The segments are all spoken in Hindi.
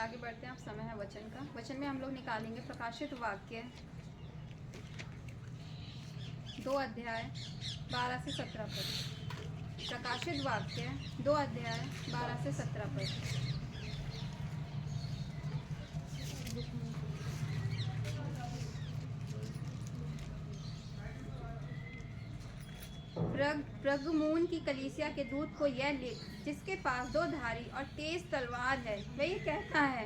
आगे बढ़ते हैं। अब समय है वचन का। वचन में हम लोग निकालेंगे प्रकाशित वाक्य 2 अध्याय 12 से 17 पद। प्रकाशित वाक्य 2 अध्याय 12 से 17 पद। प्रगमून की कलीसिया के दूत को यह लिख, जिसके पास 2 धारी और तेज तलवार है, वह ये कहता है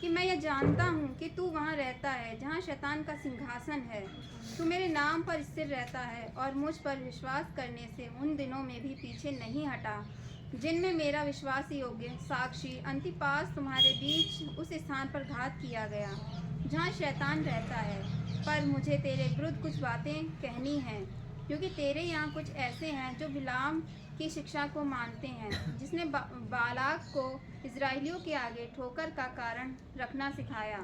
कि मैं यह जानता हूँ कि तू वहाँ रहता है जहाँ शैतान का सिंहासन है। तू मेरे नाम पर स्थिर रहता है और मुझ पर विश्वास करने से उन दिनों में भी पीछे नहीं हटा जिनमें मेरा विश्वास योग्य साक्षी अंतिपास तुम्हारे बीच उस स्थान पर घात किया गया जहाँ शैतान रहता है। पर मुझे तेरे विरुद्ध कुछ बातें कहनी हैं, क्योंकि तेरे यहाँ कुछ ऐसे हैं जो बिलाम की शिक्षा को मानते हैं, जिसने बालाक को इजराइलियों के आगे ठोकर का कारण रखना सिखाया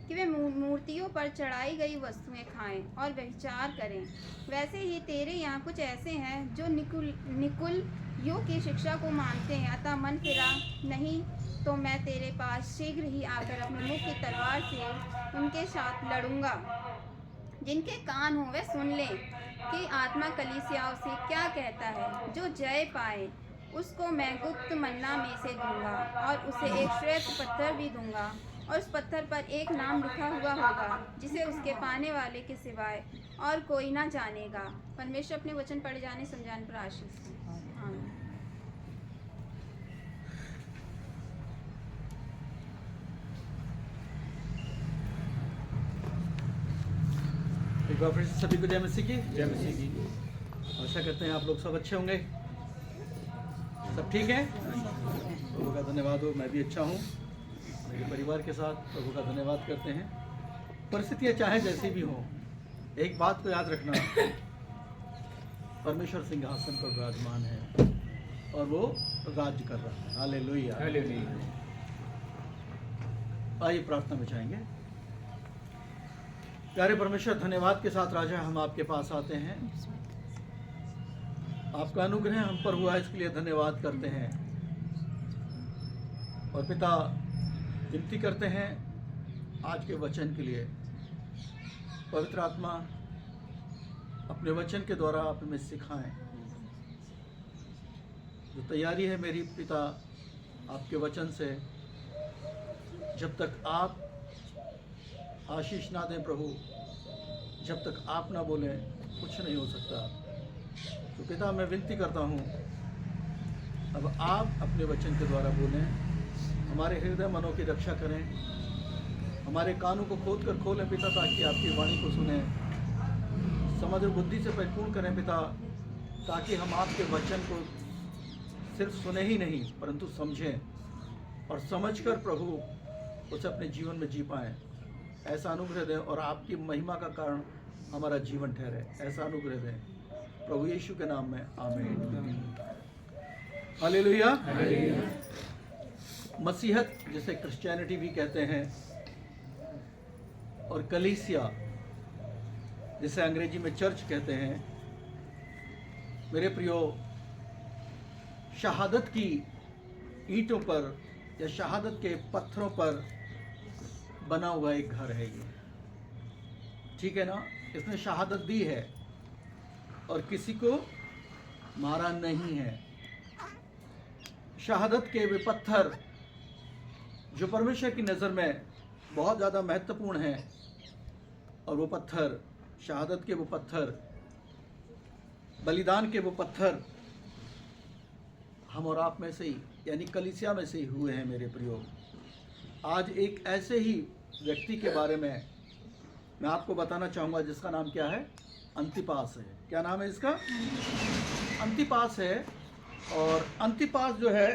कि वे मूर्तियों पर चढ़ाई गई वस्तुएं खाएं और व्यभिचार करें। वैसे ही तेरे यहाँ कुछ ऐसे हैं जो निकुलियों की शिक्षा को मानते हैं। अतः मन फिरा नहीं तो मैं तेरे पास शीघ्र ही आकर अपने मुख की तलवार से उनके साथ लड़ूंगा। जिनके कान हो वे सुन लें कि आत्मा कलीसियाओं से क्या कहता है। जो जय पाए उसको मैं गुप्त मन्ना में से दूंगा और उसे एक श्वेत पत्थर भी दूंगा, और उस पत्थर पर एक नाम लिखा हुआ होगा जिसे उसके पाने वाले के सिवाय और कोई ना जानेगा। परमेश्वर अपने वचन पढ़े जाने समझाने पर आशीष दें। आमीन। एक बार फिर से सभी को जय मसीह की। जय मसीह की। आशा करते हैं आप लोग सब अच्छे होंगे, सब ठीक है। प्रभु का धन्यवाद हो, मैं भी अच्छा हूँ। मेरे परिवार के साथ प्रभु का धन्यवाद करते हैं। परिस्थितियाँ चाहे जैसी भी हों, एक बात को याद रखना, परमेश्वर सिंहासन पर विराजमान है और वो राज्य कर रहा है। हालेलुया। आइए प्रार्थना में जाएंगे। प्यारे परमेश्वर, धन्यवाद के साथ राजा हम आपके पास आते हैं। आपका अनुग्रह हम पर हुआ, इसके लिए धन्यवाद करते हैं। और पिता, विनती करते हैं आज के वचन के लिए, पवित्र आत्मा अपने वचन के द्वारा आप हमें सिखाएं। जो तैयारी है मेरी पिता आपके वचन से, जब तक आप आशीष ना दें प्रभु, जब तक आप ना बोलें कुछ नहीं हो सकता। तो पिता मैं विनती करता हूँ, अब आप अपने वचन के द्वारा बोलें, हमारे हृदय मनों की रक्षा करें, हमारे कानों को खोद कर खोलें पिता, ताकि आपकी वाणी को सुने, समझ और बुद्धि से परिपूर्ण करें पिता, ताकि हम आपके वचन को सिर्फ सुने ही नहीं परंतु समझें, और समझकर प्रभु उसे अपने जीवन में जी पाएँ। ऐसा अनुग्रह दें और आपकी महिमा का कारण हमारा जीवन ठहरे, ऐसा अनुग्रह दें प्रभु यीशु के नाम में, आमीन। हालेलुया। मसीहत जिसे क्रिश्चियनिटी भी कहते हैं, और कलीसिया जिसे अंग्रेजी में चर्च कहते हैं, मेरे प्रियो, शहादत की ईंटों पर या शहादत के पत्थरों पर बना हुआ एक घर है ये, ठीक है ना। इसने शहादत दी है और किसी को मारा नहीं है। शहादत के वे पत्थर जो परमेश्वर की नज़र में बहुत ज़्यादा महत्वपूर्ण हैं, और वो पत्थर, शहादत के वो पत्थर, बलिदान के वो पत्थर हम और आप में से ही, यानी कलीसिया में से ही हुए हैं मेरे प्रियो। आज एक ऐसे ही व्यक्ति के बारे में मैं आपको बताना चाहूँगा जिसका नाम क्या है? अंतिपास है। क्या नाम है इसका? अंतिपास है। और अंतिपास जो है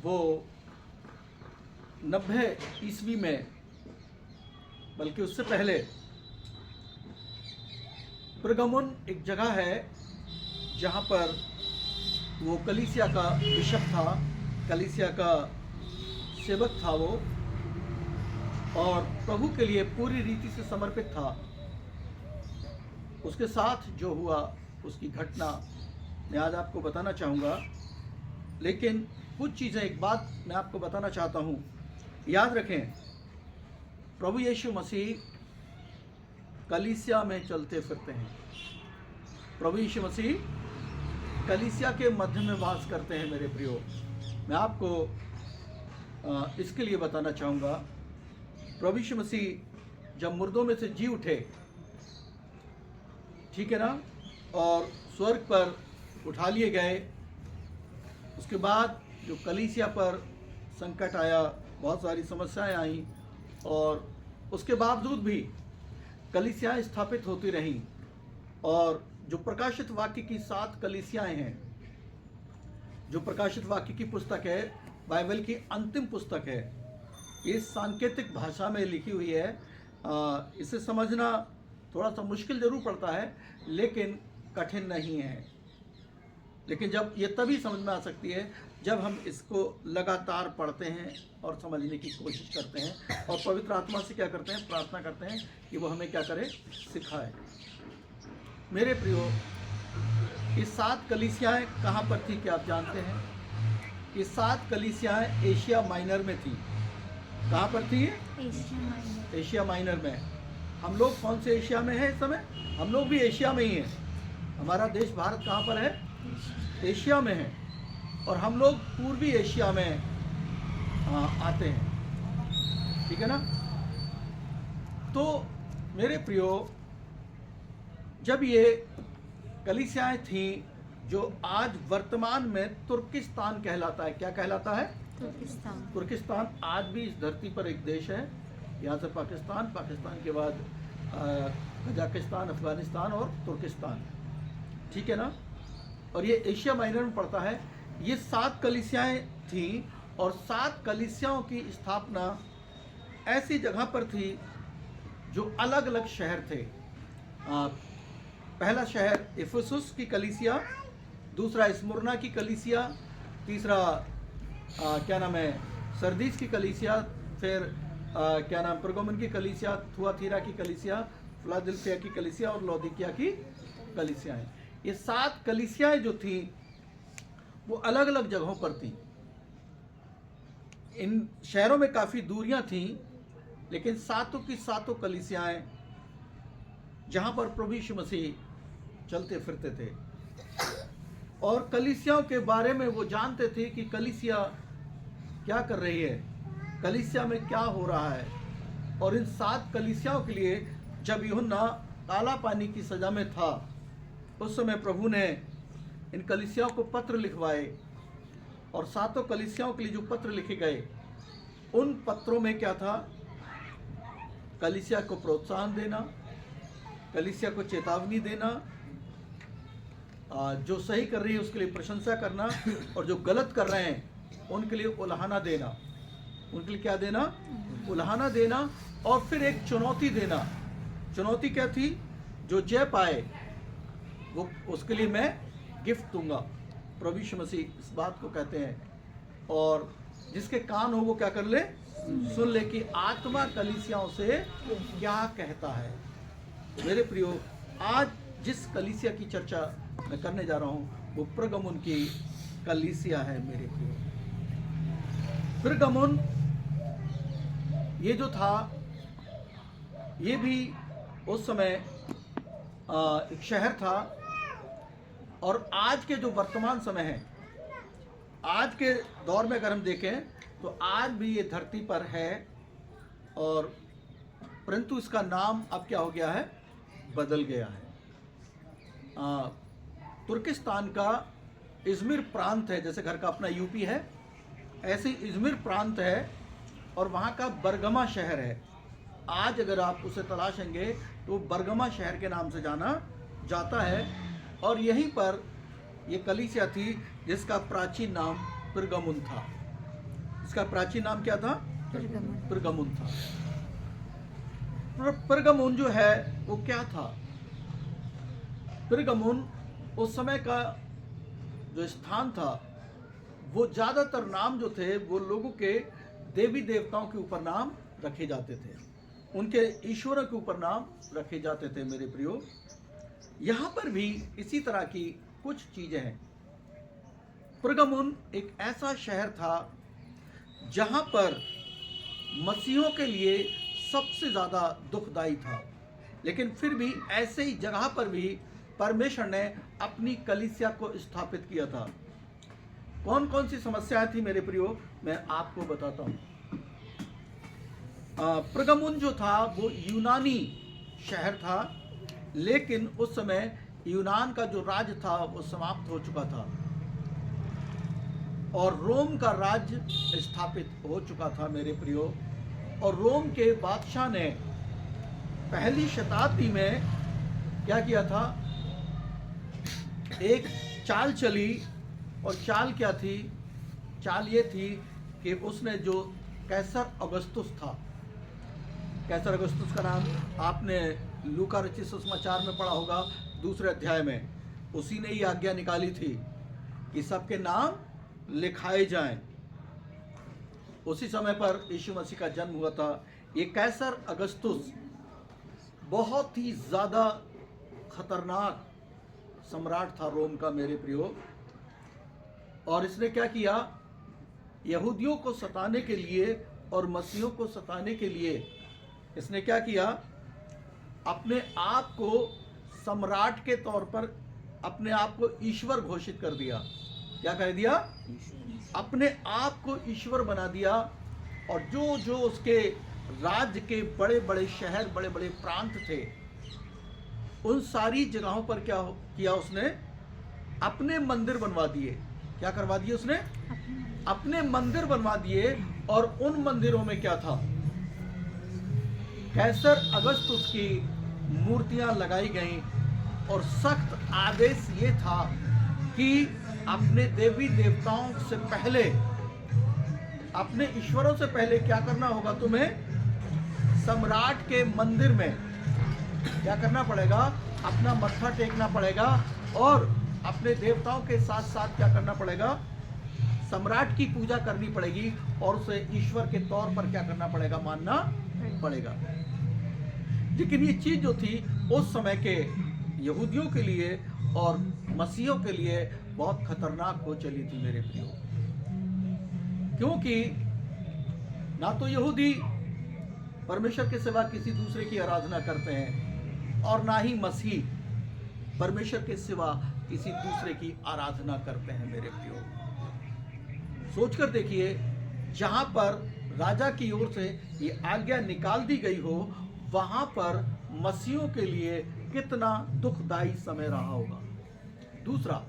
वो 90 ईस्वी में, बल्कि उससे पहले, परगमुन एक जगह है जहाँ पर वो कलीसिया का बिशप था, कलीसिया का सेवक था वो, और प्रभु के लिए पूरी रीति से समर्पित था। उसके साथ जो हुआ उसकी घटना मैं आज आपको बताना चाहूँगा। लेकिन कुछ चीज़ें, एक बात मैं आपको बताना चाहता हूँ याद रखें, प्रभु यीशु मसीह कलीसिया में चलते फिरते हैं। प्रभु यीशु मसीह कलीसिया के मध्य में वास करते हैं। मेरे प्रियो, मैं आपको इसके लिए बताना चाहूँगा, प्रभु यीशु मसीह जब मुर्दों में से जी उठे, ठीक है ना, और स्वर्ग पर उठा लिए गए, उसके बाद जो कलीसिया पर संकट आया, बहुत सारी समस्याएं आई, और उसके बावजूद भी कलीसियाएं स्थापित होती रहीं। और जो प्रकाशित वाक्य की 7 कलीसियाएं हैं, जो प्रकाशित वाक्य की पुस्तक है, बाइबल की अंतिम पुस्तक है, ये सांकेतिक भाषा में लिखी हुई है। इसे समझना थोड़ा सा मुश्किल जरूर पड़ता है, लेकिन कठिन नहीं है। लेकिन जब ये तभी समझ में आ सकती है जब हम इसको लगातार पढ़ते हैं और समझने की कोशिश करते हैं, और पवित्र आत्मा से क्या करते हैं, प्रार्थना करते हैं कि वो हमें क्या करे, सिखाए। मेरे प्रियो, ये 7 कलीसियाएं कहाँ पर थी क्या आप जानते हैं? ये 7 कलीसियाएं एशिया माइनर में थी। कहाँ पर थी? एशिया माइनर में। हम लोग कौन से एशिया में हैं इस समय? हम लोग भी एशिया में ही हैं। हमारा देश भारत कहाँ पर है? एशिया में है, और हम लोग पूर्वी एशिया में आते हैं, ठीक है ना। तो मेरे प्रियो, जब ये कलीसियाएं थीं, जो आज वर्तमान में तुर्किस्तान कहलाता है। क्या कहलाता है? तुर्किस्तान आज भी इस धरती पर एक देश है। यहाँ से पाकिस्तान, पाकिस्तान के बाद कजाकिस्तान, अफगानिस्तान और तुर्किस्तान, ठीक है ना। और ये एशिया माइनर में पड़ता है। ये 7 कलीसियाएं थीं, और 7 कलीसियाओं की स्थापना ऐसी जगह पर थी जो अलग अलग शहर थे। पहला शहर इफिसुस की कलीसिया, दूसरा स्मुरना की कलीसिया, तीसरा क्या नाम है, सरदीस की कलीसिया, फिर क्या नाम, परगमुन की कलीसिया, थुआतीरा की कलीसिया, फिलाडेल्फिया की कलीसिया और लौदीकिया की कलीसियाएं। ये 7 कलीसियाएं जो थी वो अलग अलग जगहों पर थी। इन शहरों में काफ़ी दूरियां थीं, लेकिन 7 की 7 कलीसियाएं जहां पर प्रभु यीशु मसीह चलते फिरते थे, और कलीसियाओं के बारे में वो जानते थे कि कलीसिया क्या कर रही है, कलीसिया में क्या हो रहा है। और इन 7 कलीसियाओं के लिए जब यूहन्ना काला पानी की सजा में था, उस समय प्रभु ने इन कलीसियाओं को पत्र लिखवाए, और 7 कलीसियाओं के लिए जो पत्र लिखे गए, उन पत्रों में क्या था? कलीसिया को प्रोत्साहन देना, कलीसिया को चेतावनी देना, जो सही कर रही है उसके लिए प्रशंसा करना, और जो गलत कर रहे हैं उनके लिए उलाहना देना। उनके लिए क्या देना? उलाहना देना। और फिर एक चुनौती देना। चुनौती क्या थी? जो जय पाए वो उसके लिए मैं गिफ्ट दूंगा। प्रभु यीशु मसीह इस बात को कहते हैं, और जिसके कान हो वो क्या कर ले, सुन ले कि आत्मा कलीसियाओं से क्या कहता है। मेरे प्रियो, आज जिस कलीसिया की चर्चा मैं करने जा रहा हूँ वो परगमुन की कलीसिया है। मेरे प्रियो, परगमुन ये जो था, ये भी उस समय एक शहर था। और आज के जो वर्तमान समय है, आज के दौर में अगर हम देखें तो आज भी ये धरती पर है, और परंतु इसका नाम अब क्या हो गया है? बदल गया है। तुर्किस्तान का इज़मिर प्रांत है, जैसे घर का अपना यूपी है, ऐसे इज़मिर प्रांत है, और वहाँ का बरगमा शहर है। आज अगर आप उसे तलाशेंगे तो बरगमा शहर के नाम से जाना जाता है। और यहीं पर ये कलीसिया थी जिसका प्राचीन नाम परगमुन था। इसका प्राचीन नाम क्या था? परगमुन था। परगमुन जो है वो क्या था? परगमुन उस समय का जो स्थान था, वो ज़्यादातर नाम जो थे वो लोगों के देवी देवताओं के ऊपर नाम रखे जाते थे, उनके ईश्वरों के ऊपर नाम रखे जाते थे। मेरे प्रियो, यहाँ पर भी इसी तरह की कुछ चीज़ें हैं। परगमुन एक ऐसा शहर था जहाँ पर मसीहों के लिए सबसे ज़्यादा दुखदाई था। लेकिन फिर भी ऐसे ही जगह पर भी परमेश्वर ने अपनी कलीसिया को स्थापित किया था। कौन कौन सी समस्याएं थी मेरे प्रियो, मैं आपको बताता हूँ। परगमुन जो था वो यूनानी शहर था, लेकिन उस समय यूनान का जो राज्य था वो समाप्त हो चुका था और रोम का राज्य स्थापित हो चुका था मेरे प्रियो। और रोम के बादशाह ने पहली शताब्दी में क्या किया था, एक चाल चली, और चाल क्या थी? चाल ये थी कि उसने जो कैसर अगस्तुस था, कैसर अगस्तुस का नाम आपने लूका रचित सुसमाचार में पढ़ा होगा, दूसरे अध्याय में। उसी ने ये आज्ञा निकाली थी कि सबके नाम लिखाए जाएं। उसी समय पर यीशु मसीह का जन्म हुआ था। ये कैसर अगस्तुस बहुत ही ज़्यादा खतरनाक सम्राट था रोम का मेरे प्रियो। और इसने क्या किया, यहूदियों को सताने के लिए और मसीहों को सताने के लिए इसने क्या किया, अपने आप को सम्राट के तौर पर अपने आप को ईश्वर घोषित कर दिया। क्या कह दिया? अपने आप को ईश्वर बना दिया। और जो जो उसके राज्य के बड़े बड़े शहर, बड़े बड़े प्रांत थे, उन सारी जगहों पर क्या किया उसने, अपने मंदिर बनवा दिए। क्या करवा दिए उसने? अपने मंदिर बनवा दिए। और उन मंदिरों में क्या था, कैसर अगस्तुस की मूर्तियां लगाई गईं। और सख्त आदेश ये था कि अपने देवी देवताओं से पहले, अपने ईश्वरों से पहले क्या करना होगा तुम्हें? सम्राट के मंदिर में क्या करना पड़ेगा? अपना मत्था टेकना पड़ेगा। और अपने देवताओं के साथ साथ क्या करना पड़ेगा? सम्राट की पूजा करनी पड़ेगी और उसे ईश्वर के तौर पर क्या करना पड़ेगा? मानना पड़ेगा। लेकिन ये चीज जो थी उस समय के यहूदियों के लिए और मसीहों के लिए बहुत खतरनाक हो चली थी मेरे प्रियो। क्योंकि ना तो यहूदी परमेश्वर के सिवा किसी दूसरे की आराधना करते हैं और ना ही मसीह परमेश्वर के सिवा किसी दूसरे की आराधना करते हैं मेरे प्रियो। सोचकर देखिए, जहां पर राजा की ओर से ये आज्ञा निकाल दी गई हो, वहां पर मसीहों के लिए कितना दुखदाई समय रहा होगा। दूसरा,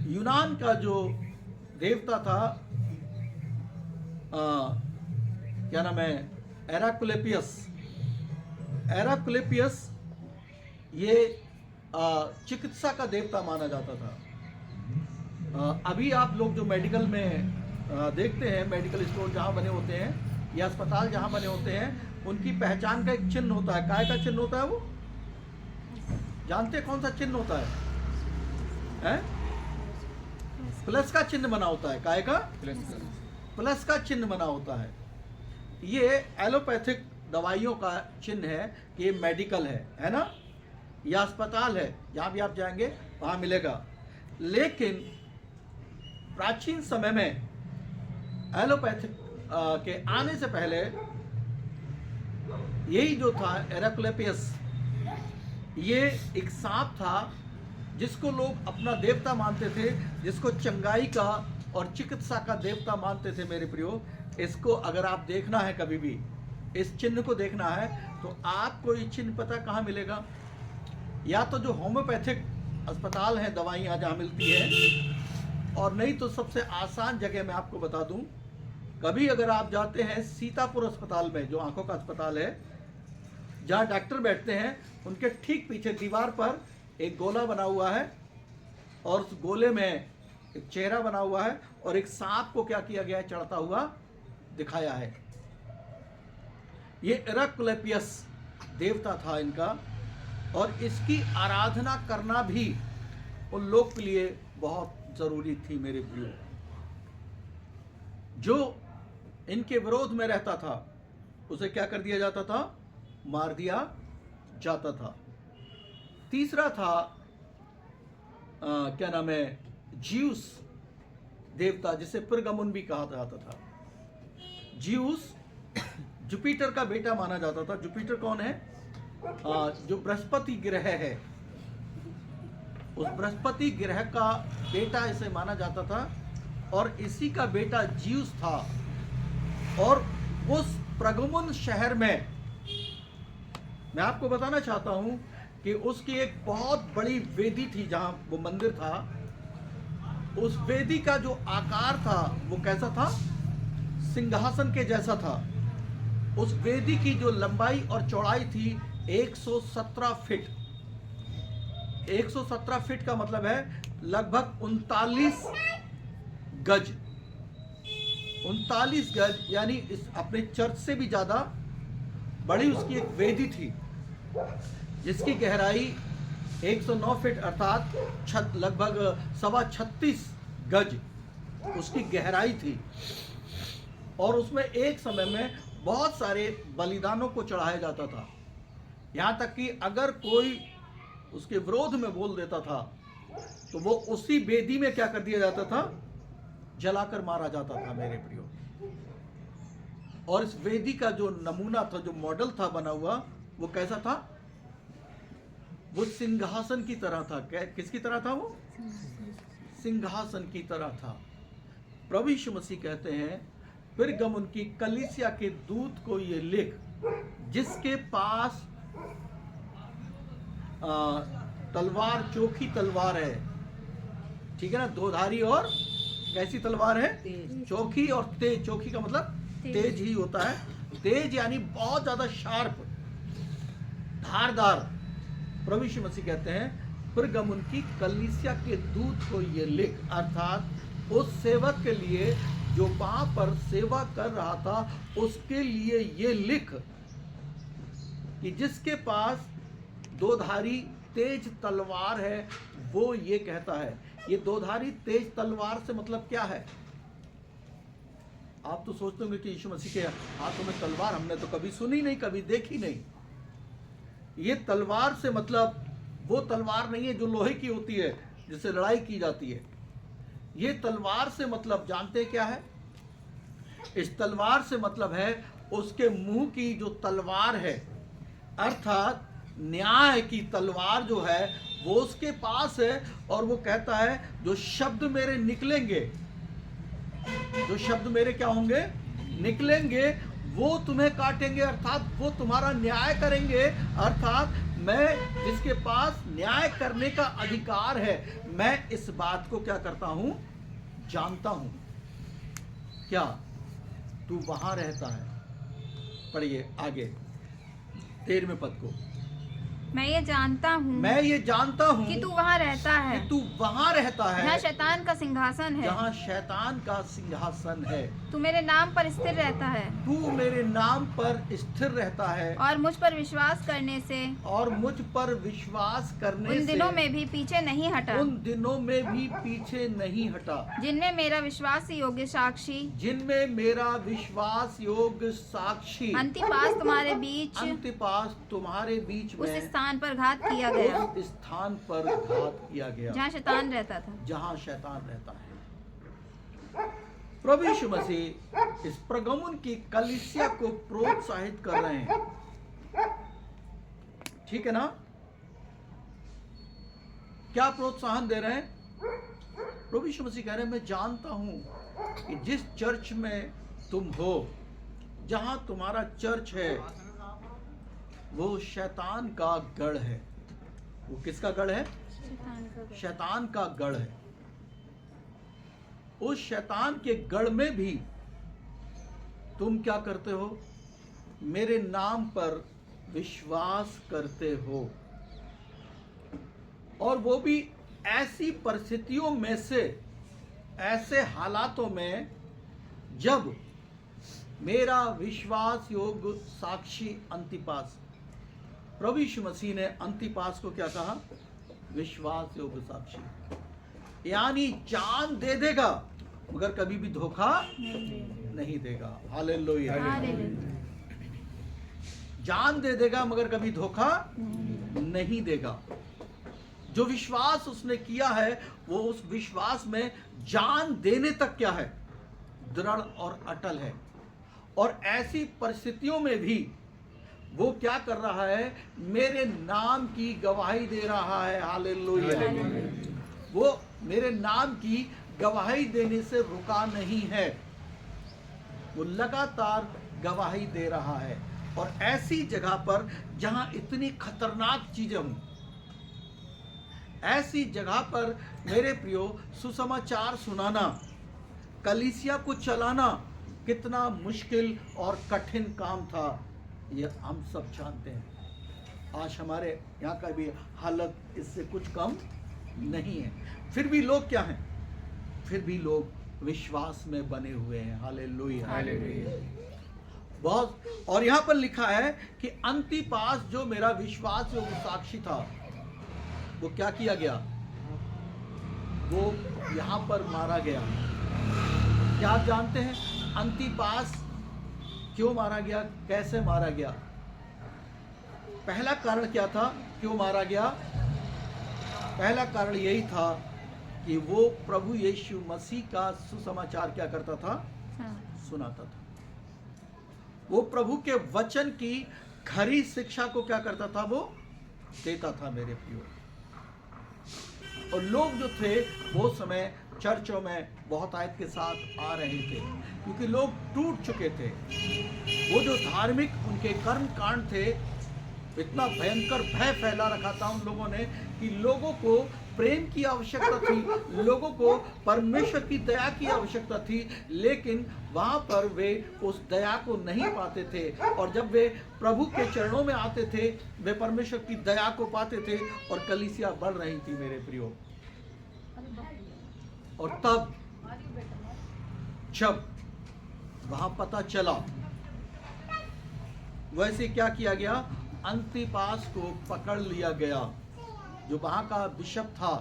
यूनान का जो देवता था, क्या नाम है, एराक्लेपियस। एराक्लेपियस ये चिकित्सा का देवता माना जाता था। अभी आप लोग जो मेडिकल में देखते हैं, मेडिकल स्टोर जहाँ बने होते हैं या अस्पताल जहाँ बने होते हैं, उनकी पहचान का एक चिन्ह होता है। काय का चिन्ह होता है? वो जानते हैं कौन सा चिन्ह होता है? हैं? प्लस का चिन्ह बना होता है। काय का? प्लस का चिन्ह बना होता है। ये एलोपैथिक दवाइयों का चिन्ह है कि ये मेडिकल है ना, या अस्पताल है, जहाँ भी आप जाएंगे वहाँ मिलेगा। लेकिन प्राचीन समय में एलोपैथिक के आने से पहले यही जो था एराक्लेपियस, ये एक सांप था जिसको लोग अपना देवता मानते थे, जिसको चंगाई का और चिकित्सा का देवता मानते थे मेरे प्रियो। इसको अगर आप देखना है, कभी भी इस चिन्ह को देखना है, तो आपको ये चिन्ह पता कहाँ मिलेगा? या तो जो होम्योपैथिक अस्पताल हैं, दवाइयाँ जहाँ मिलती है, और नहीं तो सबसे आसान जगह मैं आपको बता दूं, कभी अगर आप जाते हैं सीतापुर अस्पताल में, जो आंखों का अस्पताल है, जहाँ डॉक्टर बैठते हैं, उनके ठीक पीछे दीवार पर एक गोला बना हुआ है और उस गोले में एक चेहरा बना हुआ है और एक सांप को क्या किया गया है? चढ़ता हुआ दिखाया है। ये एराक्लेपियस देवता था इनका, और इसकी आराधना करना भी उन लोग के लिए बहुत जरूरी थी मेरे प्रियो। जो इनके विरोध में रहता था उसे क्या कर दिया जाता था? मार दिया जाता था। तीसरा था क्या नाम है, ज्यूस देवता, जिसे परगमुन भी कहा जाता था। ज्यूस जुपिटर का बेटा माना जाता था। जुपिटर कौन है? जो बृहस्पति ग्रह है, उस बृहस्पति ग्रह का बेटा इसे माना जाता था और इसी का बेटा ज्यूस था। और उस प्रगमुन शहर में मैं आपको बताना चाहता हूं कि उसकी एक बहुत बड़ी वेदी थी जहां वो मंदिर था। उस वेदी का जो आकार था वो कैसा था? सिंहासन के जैसा था। उस वेदी की जो लंबाई और चौड़ाई थी 117 फीट। 117 फीट का मतलब है लगभग 39 गज। 39 गज यानी इस अपने चर्च से भी ज्यादा बड़ी उसकी एक वेदी थी, जिसकी गहराई 109 फीट अर्थात लगभग 36.25 गज उसकी गहराई थी। और उसमें एक समय में बहुत सारे बलिदानों को चढ़ाया जाता था। यहाँ तक कि अगर कोई उसके विरोध में बोल देता था तो वो उसी वेदी में क्या कर दिया जाता था? जलाकर मारा जाता था मेरे प्रियो। और इस वेदी का जो नमूना था, जो मॉडल था बना हुआ, वो कैसा था? वो सिंहासन की तरह था। किसकी तरह था वो? सिंहासन की तरह था। प्रभु यीशु मसीह कहते हैं, फिर गम उनकी कलीसिया के दूत को ये लिख, जिसके पास तलवार, चोखी तलवार है, ठीक है ना, दोधारी और कैसी तलवार है? चोखी और तेज। चोखी का मतलब तेज ही होता है। तेज यानी बहुत ज्यादा शार्प, धारदार। प्रभु यीशु मसीह कहते हैं, फिर गम उनकी कलीसिया के दूत को ये लिख, अर्थात उस सेवक के लिए जो वहां पर सेवा कर रहा था, उसके लिए ये लिख कि जिसके पास दोधारी तेज तलवार है, वो ये कहता है। ये दोधारी तेज तलवार से मतलब क्या है? आप तो सोचते होंगे कि यीशु मसीह के हाथों में तलवार हमने तो कभी सुनी नहीं, कभी देखी नहीं। ये तलवार से मतलब वो तलवार नहीं है जो लोहे की होती है, जिससे लड़ाई की जाती है। ये तलवार से मतलब जानते हैं क्या है? इस तलवार से मतलब है उसके मुंह की जो तलवार है, अर्थात न्याय की तलवार जो है वो उसके पास है। और वो कहता है, जो शब्द मेरे निकलेंगे, जो शब्द मेरे क्या होंगे? निकलेंगे, वो तुम्हें काटेंगे, अर्थात वो तुम्हारा न्याय करेंगे। अर्थात मैं जिसके पास न्याय करने का अधिकार है, मैं इस बात को क्या करता हूं? जानता हूं। क्या तू वहां रहता है? पढ़िए आगे 13वें पद को। मैं ये जानता हूँ, मैं ये जानता हूँ कि तू वहाँ रहता है, कि तू वहां रहता है, जहाँ शैतान का सिंहासन है, जहाँ शैतान का सिंहासन है। तू मेरे नाम पर स्थिर रहता है, तू मेरे नाम पर स्थिर रहता है, और मुझ पर विश्वास करने से, और मुझ पर विश्वास करने उन से दिनों में भी पीछे नहीं हटा, उन दिनों में भी पीछे नहीं हटा, जिनमें मेरा विश्वास योग्य साक्षी जिनमें मेरा विश्वास योग्य साक्षी अंतिपास तुम्हारे बीच अंतिपास तुम्हारे बीच उस में स्थान पर घात किया गया, उस स्थान पर घात किया गया, जहाँ शैतान रहता था। जहां शैतान रहता है। प्रभु यीशु मसीह इस प्रगमन की कलीसिया को प्रोत्साहित कर रहे हैं, ठीक है ना? क्या प्रोत्साहन दे रहे हैं? प्रभु यीशु मसीह कह रहे हैं, मैं जानता हूं कि जिस चर्च में तुम हो, जहां तुम्हारा चर्च है, वो शैतान का गढ़ है। वो किसका गढ़ है? शैतान का गढ़ है। उस शैतान के गढ़ में भी तुम क्या करते हो? मेरे नाम पर विश्वास करते हो, और वो भी ऐसी परिस्थितियों में से, ऐसे हालातों में जब मेरा विश्वास योग्य साक्षी अंतिपास, प्रभु यीशु मसीह ने अंतिपास को क्या कहा? विश्वास योग्य साक्षी, यानी जान दे देगा मगर कभी भी धोखा नहीं देगा। हालेलुया। जान दे देगा मगर कभी धोखा नहीं देगा। जो विश्वास उसने किया है, वो उस विश्वास में जान देने तक क्या है? दृढ़ और अटल है। और ऐसी परिस्थितियों में भी वो क्या कर रहा है, मेरे नाम की गवाही दे रहा है। हालेलुया। वो मेरे नाम की गवाही देने से रुका नहीं है, वो लगातार गवाही दे रहा है। और ऐसी जगह पर जहां इतनी खतरनाक चीजें हों, ऐसी जगह पर मेरे प्रियो सुसमाचार सुनाना, कलीसिया को चलाना कितना मुश्किल और कठिन काम था, ये हम सब जानते हैं। आज हमारे यहाँ का भी हालत इससे कुछ कम नहीं है। फिर भी लोग क्या हैं? फिर भी लोग विश्वास में बने हुए हैं। हालेलुया। बहुत। और यहाँ पर लिखा है कि अंतिपास जो मेरा विश्वास योग्य साक्षी था, वो क्या किया गया? वो यहाँ पर मारा गया। क्या आप जानते हैं अंतिपास क्यों मारा गया, कैसे मारा गया? पहला कारण क्या था क्यों मारा गया? पहला कारण यही था कि वो प्रभु यीशु मसीह का सुसमाचार क्या करता था? सुनाता था। वो प्रभु के वचन की खरी शिक्षा को क्या करता था? वो देता था मेरे प्रियो। और लोग जो थे वो समय चर्चों में बहुत आयत के साथ आ रहे थे, क्योंकि लोग टूट चुके थे। वो जो धार्मिक उनके कर्म कांड थे, इतना भयंकर भय फैला रखा था उन लोगों ने कि लोगों को प्रेम की आवश्यकता थी, लोगों को परमेश्वर की दया की आवश्यकता थी, लेकिन वहां पर वे उस दया को नहीं पाते थे। और जब वे प्रभु के चरणों में आते थे, वे परमेश्वर की दया को पाते थे और कलीसिया बढ़ रही थी मेरे प्रियो। और तब जब वहां पता चला, वैसे क्या किया गया? अंतिपास को पकड़ लिया गया, जो वहां का बिशप था,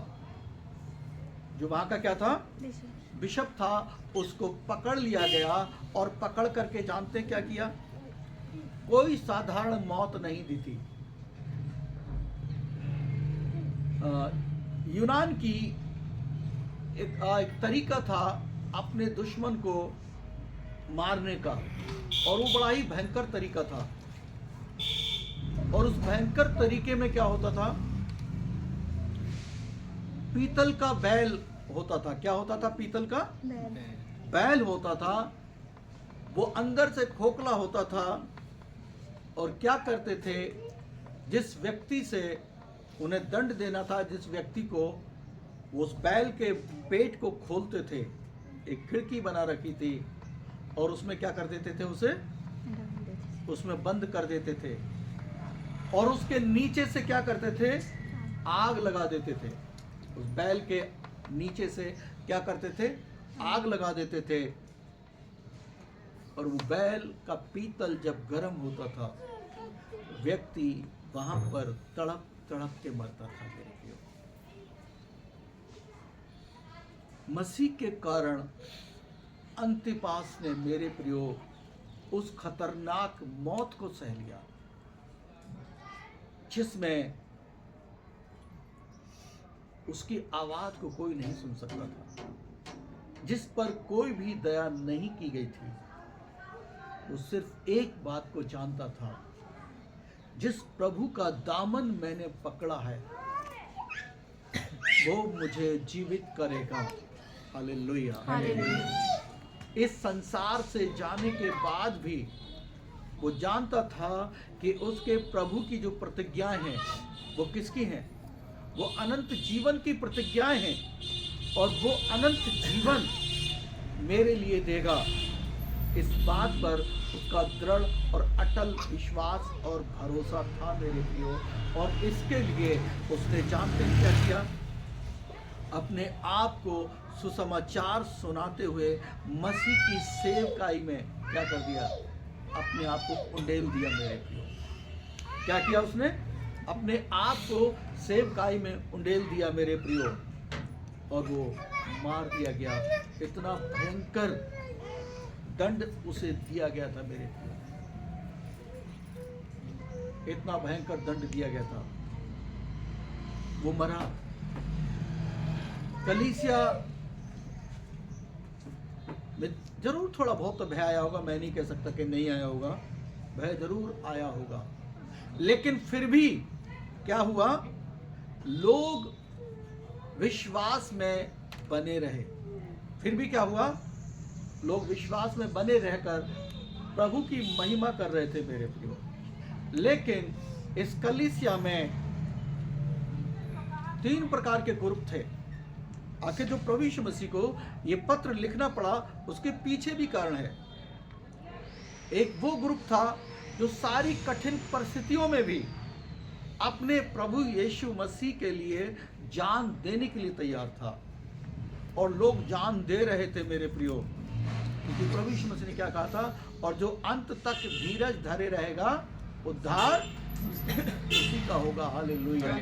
जो वहां का क्या था? बिशप था। उसको पकड़ लिया गया और पकड़ करके जानते क्या किया? कोई साधारण मौत नहीं दी थी। यूनान की एक तरीका था अपने दुश्मन को मारने का, और वो बड़ा ही भयंकर तरीका था। और उस भयंकर तरीके में क्या होता था? पीतल का बैल होता था। क्या होता था? पीतल का बैल होता था। वो अंदर से खोखला होता था। और क्या करते थे? जिस व्यक्ति से उन्हें दंड देना था, जिस व्यक्ति को, उस बैल के पेट को खोलते थे, एक खिड़की बना रखी थी, और उसमें क्या कर देते थे? उसे उसमें बंद कर देते थे। और उसके नीचे से क्या करते थे? आग लगा देते थे। उस बैल के नीचे से क्या करते थे? आग लगा देते थे। और वो बैल का पीतल जब गर्म होता था, व्यक्ति वहां पर तड़प तड़प के मरता था मेरे प्रियो। मसीह के कारण अंतिपास ने मेरे प्रियो उस खतरनाक मौत को सह लिया, जिसमें उसकी आवाज को कोई नहीं सुन सकता था, जिस पर कोई भी दया नहीं की गई थी। वो सिर्फ एक बात को जानता था, जिस प्रभु का दामन मैंने पकड़ा है, वो मुझे जीवित करेगा। हालेलुया। इस संसार से जाने के बाद भी वो जानता था कि उसके प्रभु की जो प्रतिज्ञाएं हैं, वो किसकी हैं? वो अनंत जीवन की प्रतिज्ञाएं हैं, और वो अनंत जीवन मेरे लिए देगा। इस बात पर उसका दृढ़ और अटल विश्वास और भरोसा था मेरे प्रियो। और इसके लिए उसने जानते हैं क्या किया? अपने आप को सुसमाचार सुनाते हुए मसीह की सेवकाई में क्या कर दिया? अपने आप को उंडेल दिया मेरे प्रियो। क्या किया उसने? अपने आप को सेवकाई में उंडेल दिया मेरे प्रियो, और वो मार दिया गया। इतना भयंकर दंड उसे दिया गया था मेरे प्रियो, इतना भयंकर दंड दिया गया था। वो मरा। कलीसिया जरूर थोड़ा बहुत तो भय आया होगा, मैं नहीं कह सकता कि नहीं आया होगा, भय जरूर आया होगा, लेकिन फिर भी क्या हुआ, लोग विश्वास में बने रहे। फिर भी क्या हुआ, लोग विश्वास में बने रहकर प्रभु की महिमा कर रहे थे मेरे प्रियो। लेकिन इस कलीसिया में 3 प्रकार के ग्रुप थे। आखिर जो प्रभु यीशु मसीह को ये पत्र लिखना पड़ा, उसके पीछे भी कारण है। एक वो ग्रुप था जो सारी कठिन परिस्थितियों में भी अपने प्रभु यीशु मसीह के लिए जान देने के लिए तैयार था, और लोग जान दे रहे थे मेरे प्रियो, क्योंकि प्रभु यीशु मसीह ने क्या कहा था, और जो अंत तक धीरज धरे रहेगा उद्धार उसी का होगा। हालेलुया।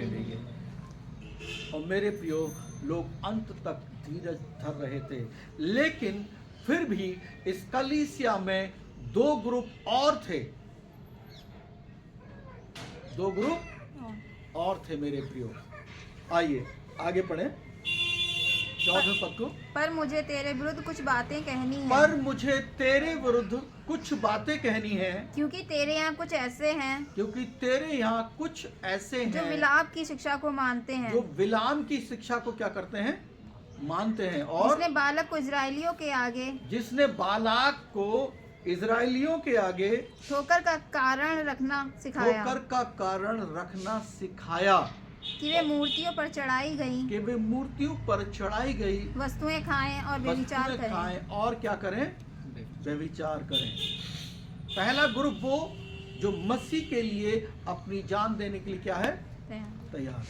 और मेरे प्रियो, लोग अंत तक धीरज धर रहे थे, लेकिन फिर भी इस कलीसिया में 2 ग्रुप और थे, 2 ग्रुप और थे मेरे प्रियो। आइए आगे पढ़ें 14वें पद को। पर मुझे तेरे विरुद्ध कुछ बातें कहनी है, पर मुझे तेरे विरुद्ध कुछ बातें कहनी है, क्योंकि तेरे यहाँ कुछ ऐसे हैं क्योंकि तेरे यहाँ कुछ ऐसे जो हैं विलाप की शिक्षा को मानते हैं, जो विलाम की शिक्षा को क्या करते हैं, मानते हैं, और जिसने बालक को इजरायलियों के आगे जिसने बालाक को इजरायलियों के आगे ठोकर का कारण रखना सिखाया, ठोकर का कारण रखना सिखाया, कि वे मूर्तियों पर चढ़ाई गई कि वे मूर्तियों पर चढ़ाई गई वस्तुएं खाएं और व्यभिचार वस्तुएं करें। खाएं और क्या करें, व्यभिचार करें। पहला ग्रुप वो जो मसीह के लिए अपनी जान देने के लिए क्या है, तैयार।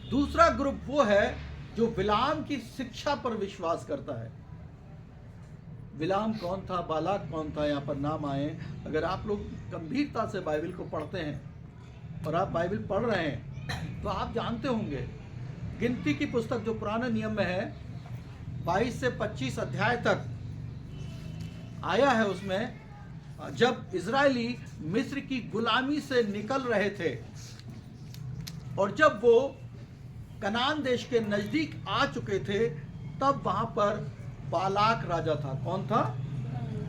दूसरा ग्रुप वो है जो बिलाम की शिक्षा पर विश्वास करता है। बिलाम कौन था, बालाक कौन था, यहाँ पर नाम आए। अगर आप लोग गंभीरता से बाइबल को पढ़ते हैं और आप बाइबल पढ़ रहे हैं तो आप जानते होंगे, गिनती की पुस्तक जो पुराने नियम में है 22 से 25 अध्याय तक आया है, उसमें जब इजरायली मिस्र की गुलामी से निकल रहे थे और जब वो कनान देश के नजदीक आ चुके थे, तब वहां पर बालाक राजा था। कौन था,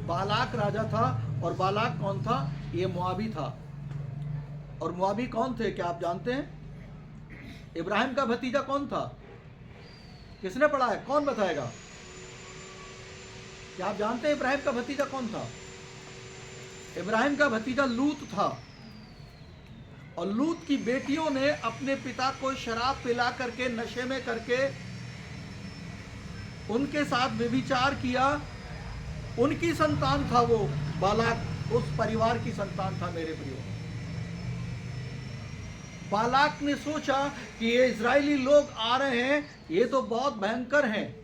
बालाक राजा था। और बालाक कौन था, ये मुआबी था। और मुआबी कौन थे, क्या आप जानते हैं? इब्राहिम का भतीजा कौन था, किसने पढ़ा है, कौन बताएगा? क्या आप जानते हैं इब्राहिम का भतीजा कौन था? इब्राहिम का भतीजा लूत था। और लूत की बेटियों ने अपने पिता को शराब पिला करके, नशे में करके उनके साथ व्यभिचार किया। उनकी संतान था वो बालाक, उस परिवार की संतान था मेरे प्रियो। बालाक ने सोचा कि ये इजरायली लोग आ रहे हैं, ये तो बहुत भयंकर हैं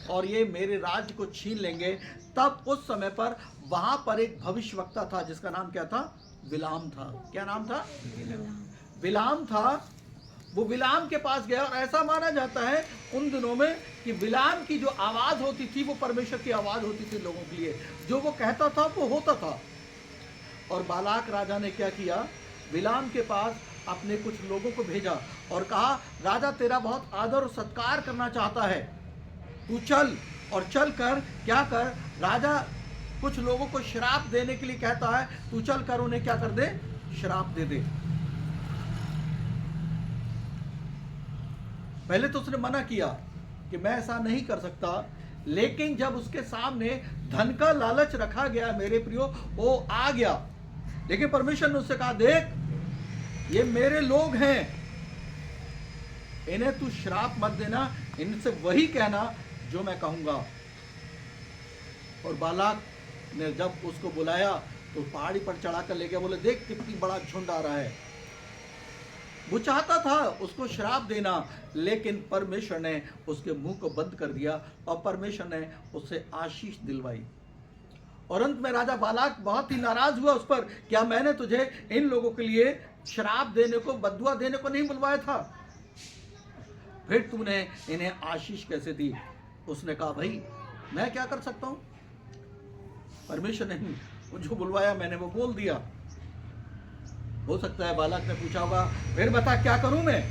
और ये मेरे राज्य को छीन लेंगे। तब उस समय पर वहां पर एक भविष्यवक्ता था जिसका नाम क्या था, बिलाम था। क्या नाम था, बिलाम था। वो बिलाम के पास गया और ऐसा माना जाता है उन दिनों में कि बिलाम की जो आवाज होती थी वो परमेश्वर की आवाज होती थी लोगों के लिए। जो वो कहता था वो होता था। और बालाक राजा ने क्या किया, बिलाम के पास अपने कुछ लोगों को भेजा और कहा, राजा तेरा बहुत आदर और सत्कार करना चाहता है, तू चल। और चल कर क्या कर, राजा कुछ लोगों को श्राप देने के लिए कहता है, तू चल कर उन्हें क्या कर दे, श्राप दे दे। पहले तो उसने मना किया कि मैं ऐसा नहीं कर सकता, लेकिन जब उसके सामने धन का लालच रखा गया मेरे प्रियो, वो आ गया। लेकिन परमेश्वर ने उससे कहा, देख ये मेरे लोग हैं, इन्हें तू श्राप मत देना, इनसे वही कहना जो मैं कहूंगा। और बालाक ने जब उसको बुलाया तो पहाड़ी पर चढ़ा कर ले गया। बोले, देख कितनी बड़ा झुंड आ रहा है। वो चाहता था उसको श्राप देना, लेकिन परमेश्वर ने उसके मुंह को बंद कर दिया और परमेश्वर ने उससे आशीष दिलवाई। और अंत में राजा बालाक बहुत ही नाराज हुआ उस पर, क्या मैंने तुझे इन लोगों के लिए श्राप देने को, बददुआ देने को नहीं बुलवाया था? फिर तूने इन्हें आशीष कैसे दी? उसने कहा, भाई मैं क्या कर सकता हूं, परमेश्वर ने जो बुलवाया मैंने वो बोल दिया। हो सकता है बालक ने पूछा होगा, फिर बता क्या करूं मैं?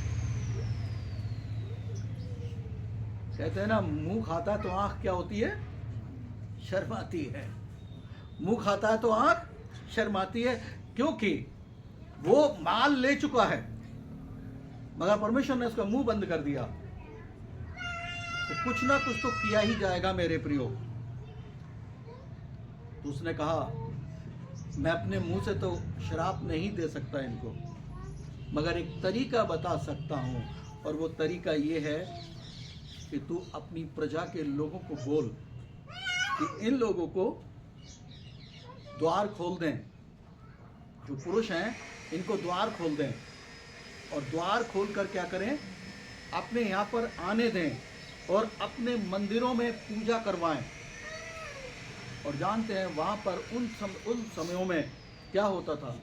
कहते हैं ना, मुंह खाता है तो आंख क्या होती है, शर्माती है। मुंह खाता है तो आंख शर्माती है, क्योंकि वो माल ले चुका है मगर परमेश्वर ने उसका मुंह बंद कर दिया। तो कुछ ना कुछ तो किया ही जाएगा मेरे प्रियो। तो उसने कहा मैं अपने मुंह से तो श्राप नहीं दे सकता इनको, मगर एक तरीका बता सकता हूं, और वो तरीका ये है कि तू अपनी प्रजा के लोगों को बोल कि इन लोगों को द्वार खोल दें, जो पुरुष हैं इनको द्वार खोल दें, और द्वार खोल कर क्या करें, अपने यहाँ पर आने दें और अपने मंदिरों में पूजा करवाएं। और जानते हैं वहाँ पर उन समयों में क्या होता था,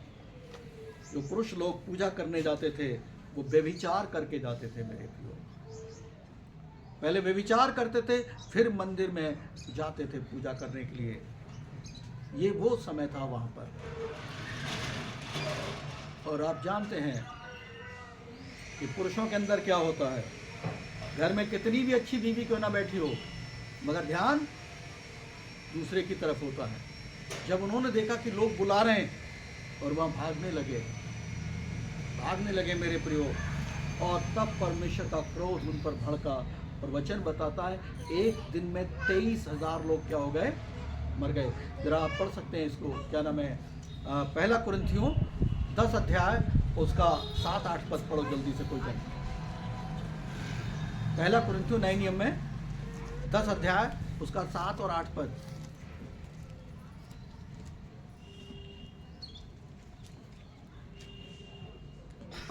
जो पुरुष लोग पूजा करने जाते थे वो व्यभिचार करके जाते थे मेरे प्रियो। पहले व्यभिचार करते थे, फिर मंदिर में जाते थे पूजा करने के लिए। ये वो समय था वहाँ पर। और आप जानते हैं कि पुरुषों के अंदर क्या होता है, घर में कितनी भी अच्छी बीवी क्यों ना बैठी हो, मगर ध्यान दूसरे की तरफ होता है। जब उन्होंने देखा कि लोग बुला रहे हैं और वहाँ भागने लगे मेरे प्रियो, और तब परमेश्वर का क्रोध उन पर भड़का। और वचन बताता है एक दिन में 23,000 लोग क्या हो गए, मर गए। जरा आप पढ़ सकते हैं इसको, क्या नाम है, पहला कुरिन्थियों 10 अध्याय उसका 7-8 पद पढ़ो जल्दी से कोई जन। पहला कुरिन्थियों नए नियम में 10 अध्याय उसका 7 और 8 पद।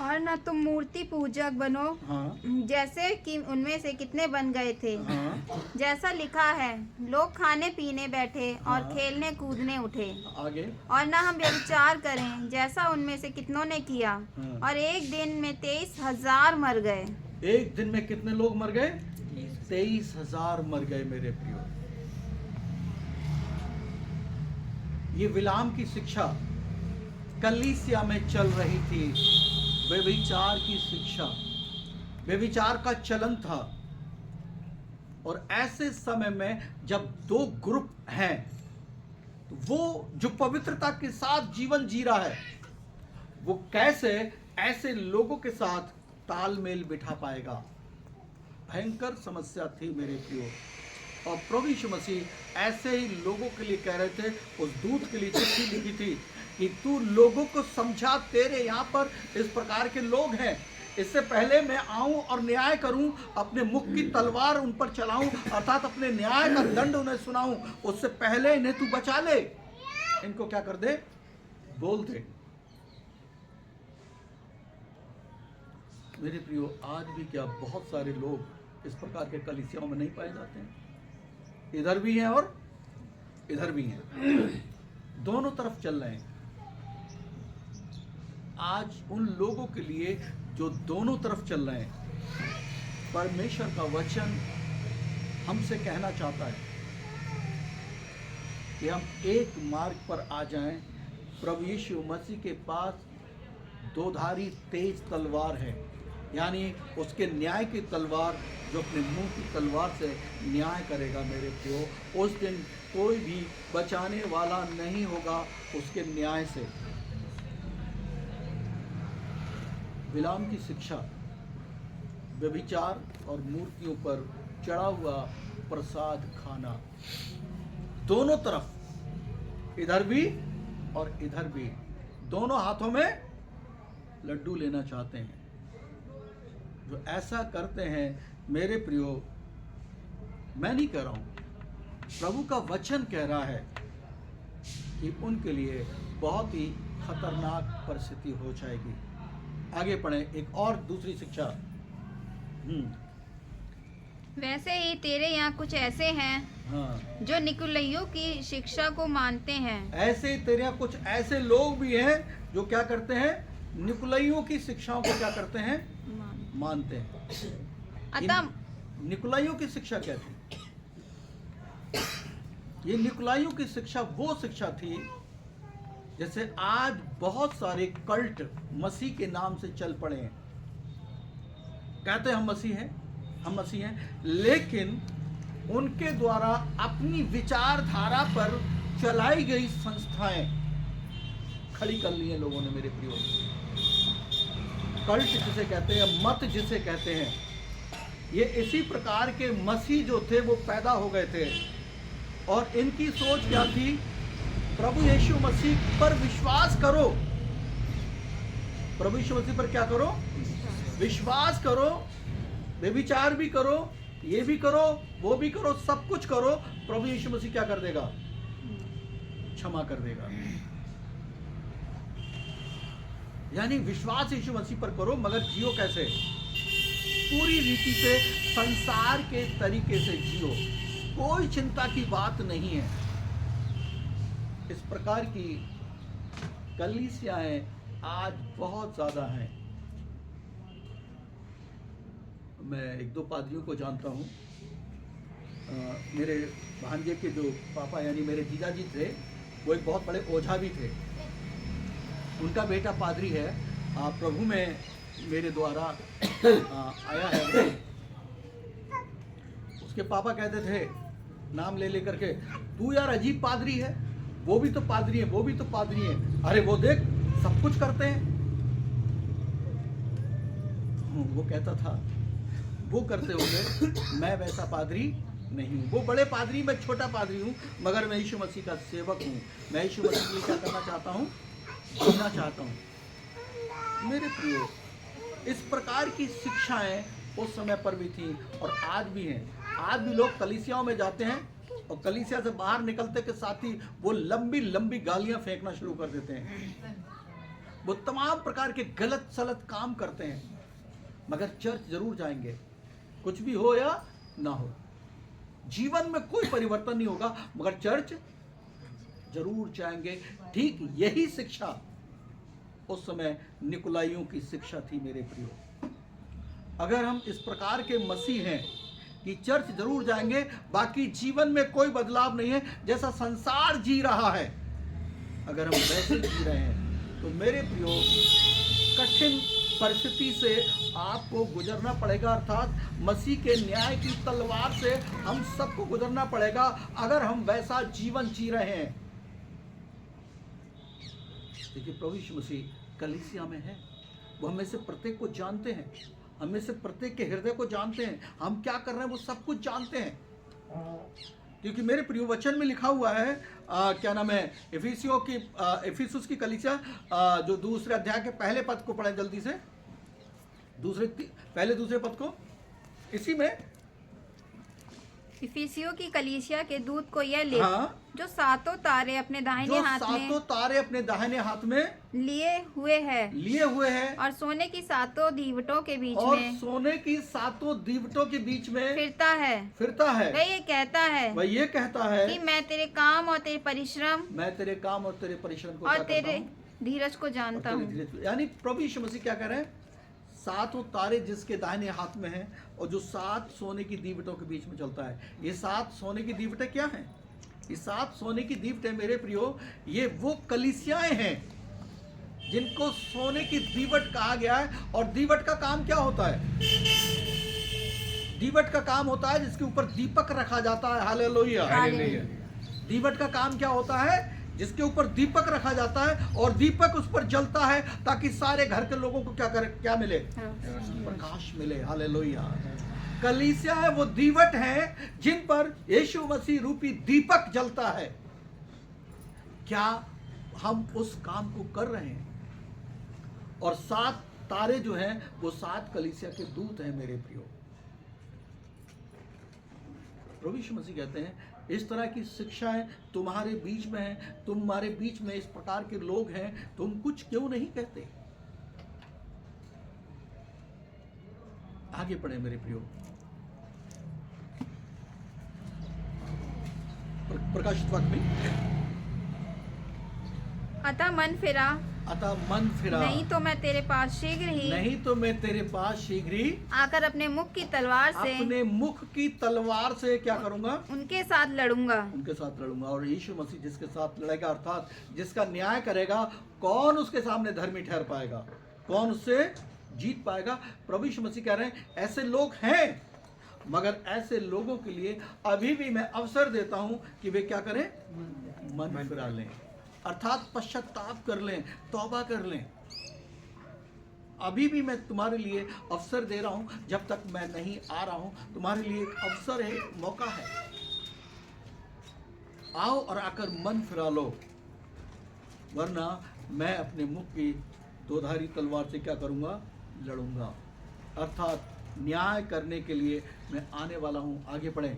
और न तुम मूर्ति पूजक बनो, हाँ, जैसे कि उनमें से कितने बन गए थे। हाँ, जैसा लिखा है, लोग खाने पीने बैठे और हाँ। खेलने कूदने उठे। आगे, और न हम व्यभिचार करें, जैसा उनमें से कितनों ने किया। हाँ। और एक दिन में 23,000 मर गए। एक दिन में कितने लोग मर गए, 23,000 मर गए मेरे प्रियो। ये बिलाम की शिक्षा कलीसिया में चल रही थी, व्यभिचार की शिक्षा, व्यभिचार का चलन था। और ऐसे समय में जब दो ग्रुप हैं, तो वो जो पवित्रता के साथ जीवन जी रहा है, वो कैसे ऐसे लोगों के साथ तालमेल बिठा पाएगा। भयंकर समस्या थी मेरे प्रियो। और प्रभु यीशु मसीह ऐसे ही लोगों के लिए कह रहे थे, उस दूत के लिए चिट्ठी लिखी थी कि तू लोगों को समझा, तेरे यहाँ पर इस प्रकार के लोग हैं, इससे पहले मैं आऊं और न्याय करूं, अपने मुख की तलवार उन पर चलाऊं, अर्थात अपने न्याय का दंड उन्हें सुनाऊं, उससे पहले इन्हें तू बचा ले, इनको क्या कर दे, बोल दे। मेरे प्रियो, आज भी क्या बहुत सारे लोग इस प्रकार के कलीसियाओं में नहीं पाए जाते हैं। इधर भी हैं और इधर भी हैं, दोनों तरफ चल रहे हैं। आज उन लोगों के लिए जो दोनों तरफ चल रहे हैं, परमेश्वर का वचन हमसे कहना चाहता है कि हम एक मार्ग पर आ जाएं। प्रभु यीशु मसीह के पास दोधारी तेज तलवार है, यानी उसके न्याय की तलवार, जो अपने मुंह की तलवार से न्याय करेगा मेरे प्रियो। उस दिन कोई भी बचाने वाला नहीं होगा उसके न्याय से। बिलाम की शिक्षा व्यभिचार और मूर्तियों पर चढ़ा हुआ प्रसाद खाना, दोनों तरफ, इधर भी और इधर भी, दोनों हाथों में लड्डू लेना चाहते हैं। जो ऐसा करते हैं मेरे प्रियो, मैं नहीं कह रहा हूं, प्रभु का वचन कह रहा है कि उनके लिए बहुत ही खतरनाक परिस्थिति हो जाएगी। आगे पढ़ें, एक और दूसरी शिक्षा। वैसे ही तेरे यहाँ कुछ ऐसे हैं, हाँ, जो निकुलइयों की शिक्षा को मानते हैं। ऐसे ही तेरे यहाँ कुछ ऐसे लोग भी हैं जो क्या करते हैं, निकुलइयों की शिक्षाओं को क्या करते हैं, मानते हैं। अतः निकुलाइयों की शिक्षा क्या थी? ये निकुलाइयों की शिक्षा वो शिक्षा थी, जैसे आज बहुत सारे कल्ट मसीह के नाम से चल पड़े हैं, कहते हैं हम मसीह हैं, हम मसीह हैं, लेकिन उनके द्वारा अपनी विचारधारा पर चलाई गई संस्थाएं खड़ी कर ली हैं लोगों ने मेरे प्रियो। कल्ट जिसे कहते हैं, मत जिसे कहते हैं, ये इसी प्रकार के मसीह जो थे वो पैदा हो गए थे। और इनकी सोच क्या थी? प्रभु यीशु मसीह पर विश्वास करो। प्रभु यीशु मसीह पर क्या करो? विश्वास करो, व्यभिचार भी करो, ये भी करो, वो भी करो, सब कुछ करो, प्रभु यीशु मसीह क्या कर देगा? क्षमा कर देगा। यानी विश्वास यीशु मसीह पर करो, मगर जियो कैसे? पूरी रीति से संसार के तरीके से जियो, कोई चिंता की बात नहीं है। इस प्रकार की कलीसियाएं आज बहुत ज्यादा हैं। मैं एक दो पादरियों को जानता हूँ। मेरे भांजे के जो पापा यानी मेरे जीजा जी थे, वो एक बहुत बड़े ओझा भी थे। उनका बेटा पादरी है, प्रभु में मेरे द्वारा आया है। उसके पापा कहते थे नाम ले लेकर के, तू यार अजीब पादरी है, वो भी तो पादरी है, वो भी तो पादरी है, अरे वो देख सब कुछ करते हैं। वो कहता था वो करते होंगे, मैं वैसा पादरी नहीं हूँ। वो बड़े पादरी, मैं छोटा पादरी हूँ, मगर मैं यीशु मसीह का सेवक हूँ। मैं यीशु मसीह के लिए क्या करना चाहता हूँ? जीना चाहता हूँ। मेरे प्रियो, इस प्रकार की शिक्षाएं उस समय पर भी थी और आज भी हैं। आज भी लोग कलीसियाओं में जाते हैं और कलीसिया से बाहर निकलते के साथ ही वो लंबी लंबी गालियां फेंकना शुरू कर देते हैं। वो तमाम प्रकार के गलत सलत काम करते हैं, मगर चर्च जरूर जाएंगे, कुछ भी हो या ना हो। जीवन में कोई परिवर्तन नहीं होगा, मगर चर्च जरूर जाएंगे। ठीक यही शिक्षा उस समय निकोलाइयों की शिक्षा थी मेरे प्रियो। अगर हम इस प्रकार के मसीह हैं कि चर्च जरूर जाएंगे, बाकी जीवन में कोई बदलाव नहीं है, जैसा संसार जी रहा है, अगर हम वैसे जी रहे हैं, तो मेरे प्रियो कठिन परिस्थिति से आपको गुजरना पड़ेगा। अर्थात मसीह के न्याय की तलवार से हम सबको गुजरना पड़ेगा अगर हम वैसा जीवन जी रहे हैं। देखिए, प्रभु यीशु मसीह कलीसिया में है, वो हमें से प्रत्येक को जानते हैं, हमें से प्रत्येक के हृदय को जानते हैं, हम क्या कर रहे हैं वो सब कुछ जानते हैं। क्योंकि मेरे प्रिय वचन में लिखा हुआ है, क्या नाम है, इफिसुस की कलीसिया, जो दूसरे अध्याय के पहले पद को पढ़ें जल्दी से, पहले दूसरे पद को। इसी में इफिसियों की कलीसिया के दूत को यह लिख, हाँ, जो सातों तारे अपने दाहिने हाथ में लिए हुए हैं और सोने की सातों दीवटों के बीच और में सोने की सातों दीवटों के बीच में फिरता है। वह ये कहता है कि मैं तेरे काम और तेरे परिश्रम को और क्या तेरे करता हूं? धीरज को जानता और हूँ। तेरे धीरज। यानी प्रभु यीशु मसीह क्या कह रहे हैं? सातों तारे जिसके दाहिने हाथ में हैं और जो सात सोने की दीवटों के बीच में चलता है। ये सात सोने की दीवटें क्या हैं? ये सात सोने की दीवटें मेरे प्रियो, ये वो कलीसियाएं हैं जिनको सोने की दीवट कहा गया है। और दीवट का काम क्या होता है? दीवट का काम होता है जिसके ऊपर दीपक रखा जाता है। हालेलुया। दीवट का काम क्या होता है? जिसके ऊपर दीपक रखा जाता है और दीपक उस पर जलता है ताकि सारे घर के लोगों को क्या मिले? प्रकाश मिले। हालेलुया। कलीसिया है वो दीवट है जिन पर यीशु मसीह रूपी दीपक जलता है। क्या हम उस काम को कर रहे हैं? और सात तारे जो हैं वो सात कलीसिया के दूत हैं मेरे प्रियो। प्रभु यीशु मसीह कहते हैं इस तरह की शिक्षाएं तुम्हारे बीच में है, तुम्हारे बीच में इस प्रकार के लोग हैं, तुम कुछ क्यों नहीं कहते? आगे पढ़े मेरे प्रियो। प्रकाशित वाक्य में, अतः मन फिरा, नहीं तो मैं तेरे पास शीघ्र ही आकर अपने मुख की तलवार से क्या करूंगा? उनके साथ लड़ूंगा। और यीशु मसीह जिसके साथ लड़ेगा, अर्थात जिसका न्याय करेगा, कौन उसके सामने धर्मी ठहर पाएगा? कौन उससे जीत पाएगा? प्रभु यीशु मसीह कह रहे हैं ऐसे लोग हैं। मगर ऐसे लोगों के लिए अभी भी मैं अवसर देता हूं कि वे क्या करें, मन फिरा लें, अर्थात पश्चाताप कर लें, तौबा कर लें। अभी भी मैं तुम्हारे लिए अवसर दे रहा हूं, जब तक मैं नहीं आ रहा हूं तुम्हारे लिए एक अवसर है, एक मौका है। आओ और आकर मन फिरा लो, वरना मैं अपने मुख की दोधारी तलवार से क्या करूंगा, लड़ूंगा। अर्थात न्याय करने के लिए मैं आने वाला हूं। आगे बढ़ें।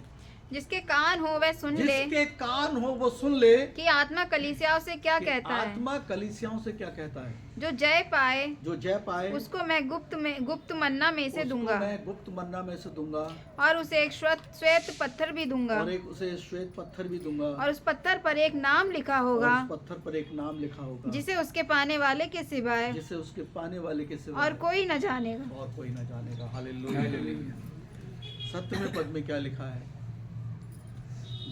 जिसके कान हो वह सुन ले जिसके कान हो वो सुन ले कि आत्मा कलीसियाओं से क्या कि कहता है। आत्मा कलीसियाओं से क्या कहता है। जो जय पाए जो जय पाए उसको मैं गुप्त मन्ना में से उसको दूंगा, मैं गुप्त मन्ना में से दूंगा, और उसे एक श्वेत पत्थर भी दूंगा, और एक उसे श्वेत पत्थर भी दूंगा, और उस पत्थर पर एक नाम लिखा और होगा उस पत्थर पर एक नाम लिखा होगा, जिसे उसके पाने वाले के सिवाय जिसे उसके पाने वाले के सिवा और कोई न जानेगा। और कोई ना जानेगा। हालेलुया। सत्य में पद में क्या लिखा है,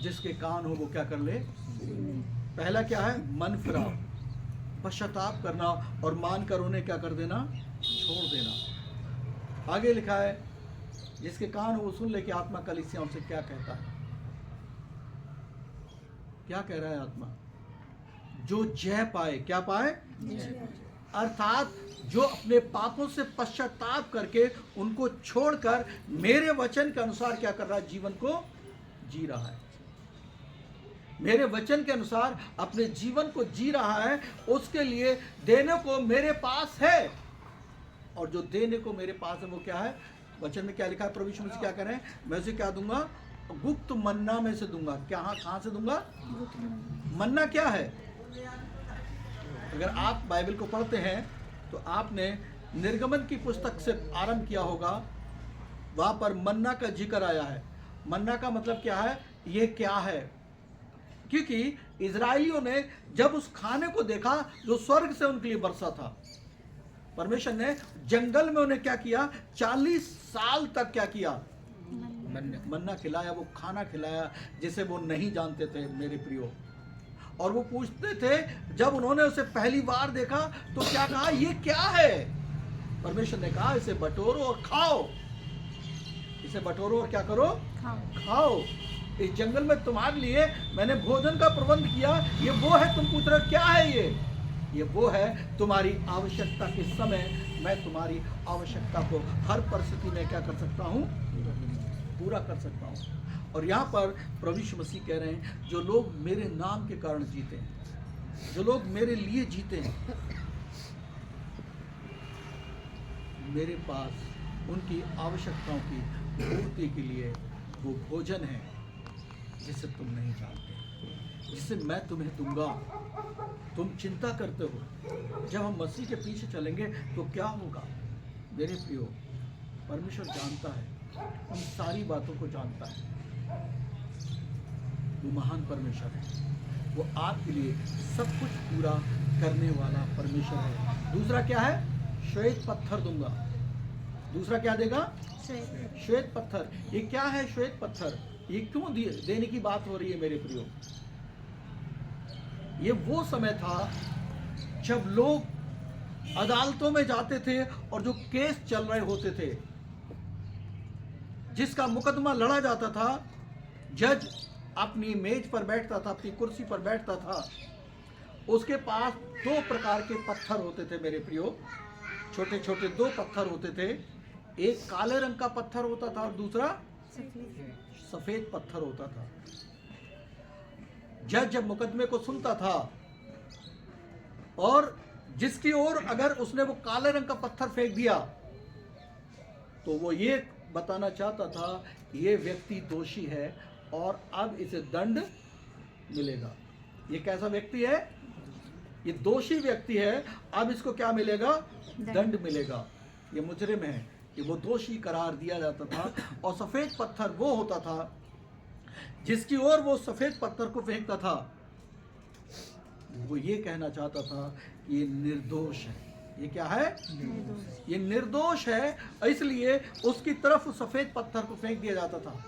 जिसके कान हो वो क्या कर ले। पहला क्या है, मन फिराओ, पश्चाताप करना और मान कर उन्हें क्या कर देना, छोड़ देना। आगे लिखा है, जिसके कान हो वो सुन ले कि आत्मा कलीसियाओं से क्या कहता है। क्या कह रहा है आत्मा, जो जय पाए, क्या पाए, अर्थात जो अपने पापों से पश्चाताप करके उनको छोड़कर मेरे वचन के अनुसार क्या कर रहा है, जीवन को जी रहा है, मेरे वचन के अनुसार अपने जीवन को जी रहा है, उसके लिए देने को मेरे पास है। और जो देने को मेरे पास है वो क्या है, वचन में क्या लिखा है, प्रभु यीशु मसीह क्या कह रहे हैं, मैं उसे क्या दूंगा, गुप्त मन्ना में से दूंगा। क्या, कहां से दूंगा, मन्ना क्या है। अगर आप बाइबल को पढ़ते हैं तो आपने निर्गमन की पुस्तक से आरंभ किया होगा, वहां पर मन्ना का जिक्र आया है। मन्ना का मतलब क्या है, ये क्या है, क्योंकि इजराइलियों ने जब उस खाने को देखा जो स्वर्ग से उनके लिए बरसा था, परमेश्वर ने जंगल में उन्हें क्या किया, 40 साल तक क्या किया, मन्ना खिलाया, वो खाना खिलाया जिसे वो नहीं जानते थे मेरे प्रियो। और वो पूछते थे, जब उन्होंने उसे पहली बार देखा तो क्या कहा, ये क्या है। परमेश्वर ने कहा, इसे बटोरो और खाओ, इसे बटोरो और क्या करो, खाओ। इस जंगल में तुम्हारे लिए मैंने भोजन का प्रबंध किया, ये वो है, तुम पूछ रहे हो क्या है ये वो है तुम्हारी आवश्यकता के समय मैं तुम्हारी आवश्यकता को हर परिस्थिति में क्या कर सकता हूँ, पूरा कर सकता हूँ। और यहाँ पर प्रभु यीशु मसीह कह रहे हैं, जो लोग मेरे नाम के कारण जीते हैं, जो लोग मेरे लिए जीते हैं, मेरे पास उनकी आवश्यकताओं की पूर्ति के लिए वो भोजन है जिसे तुम नहीं जानते, जिसे मैं तुम्हें दूंगा। तुम चिंता करते हो, जब हम मसीह के पीछे चलेंगे तो क्या होगा। मेरे प्रियो, परमेश्वर जानता है, उन सारी बातों को जानता है। वो महान परमेश्वर है, वो आपके लिए सब कुछ पूरा करने वाला परमेश्वर है। दूसरा क्या है, श्वेत पत्थर दूंगा। दूसरा क्या देगा, श्वेत पत्थर। ये क्या है श्वेत पत्थर, ये क्यों देने की बात हो रही है मेरे प्रियो। ये वो समय था जब लोग अदालतों में जाते थे और जो केस चल रहे होते थे, जिसका मुकदमा लड़ा जाता था, जज अपनी मेज पर बैठता था, अपनी कुर्सी पर बैठता था, उसके पास 2 प्रकार के पत्थर होते थे मेरे प्रियो। छोटे छोटे 2 पत्थर होते थे, एक काले रंग का पत्थर होता था और दूसरा सफेद पत्थर होता था। जज जब मुकदमे को सुनता था और जिसकी ओर अगर उसने वो काले रंग का पत्थर फेंक दिया तो वो ये बताना चाहता था ये व्यक्ति दोषी है और अब इसे दंड मिलेगा। ये कैसा व्यक्ति है, ये दोषी व्यक्ति है, अब इसको क्या मिलेगा, दंड मिलेगा। ये मुजरिम है, ये वो दोषी करार दिया जाता था। और सफेद पत्थर वो होता था जिसकी ओर वो सफेद पत्थर को फेंकता था, वो ये कहना चाहता था ये निर्दोष है। ये क्या है, ये निर्दोष है, इसलिए उसकी तरफ सफेद पत्थर को फेंक दिया जाता था।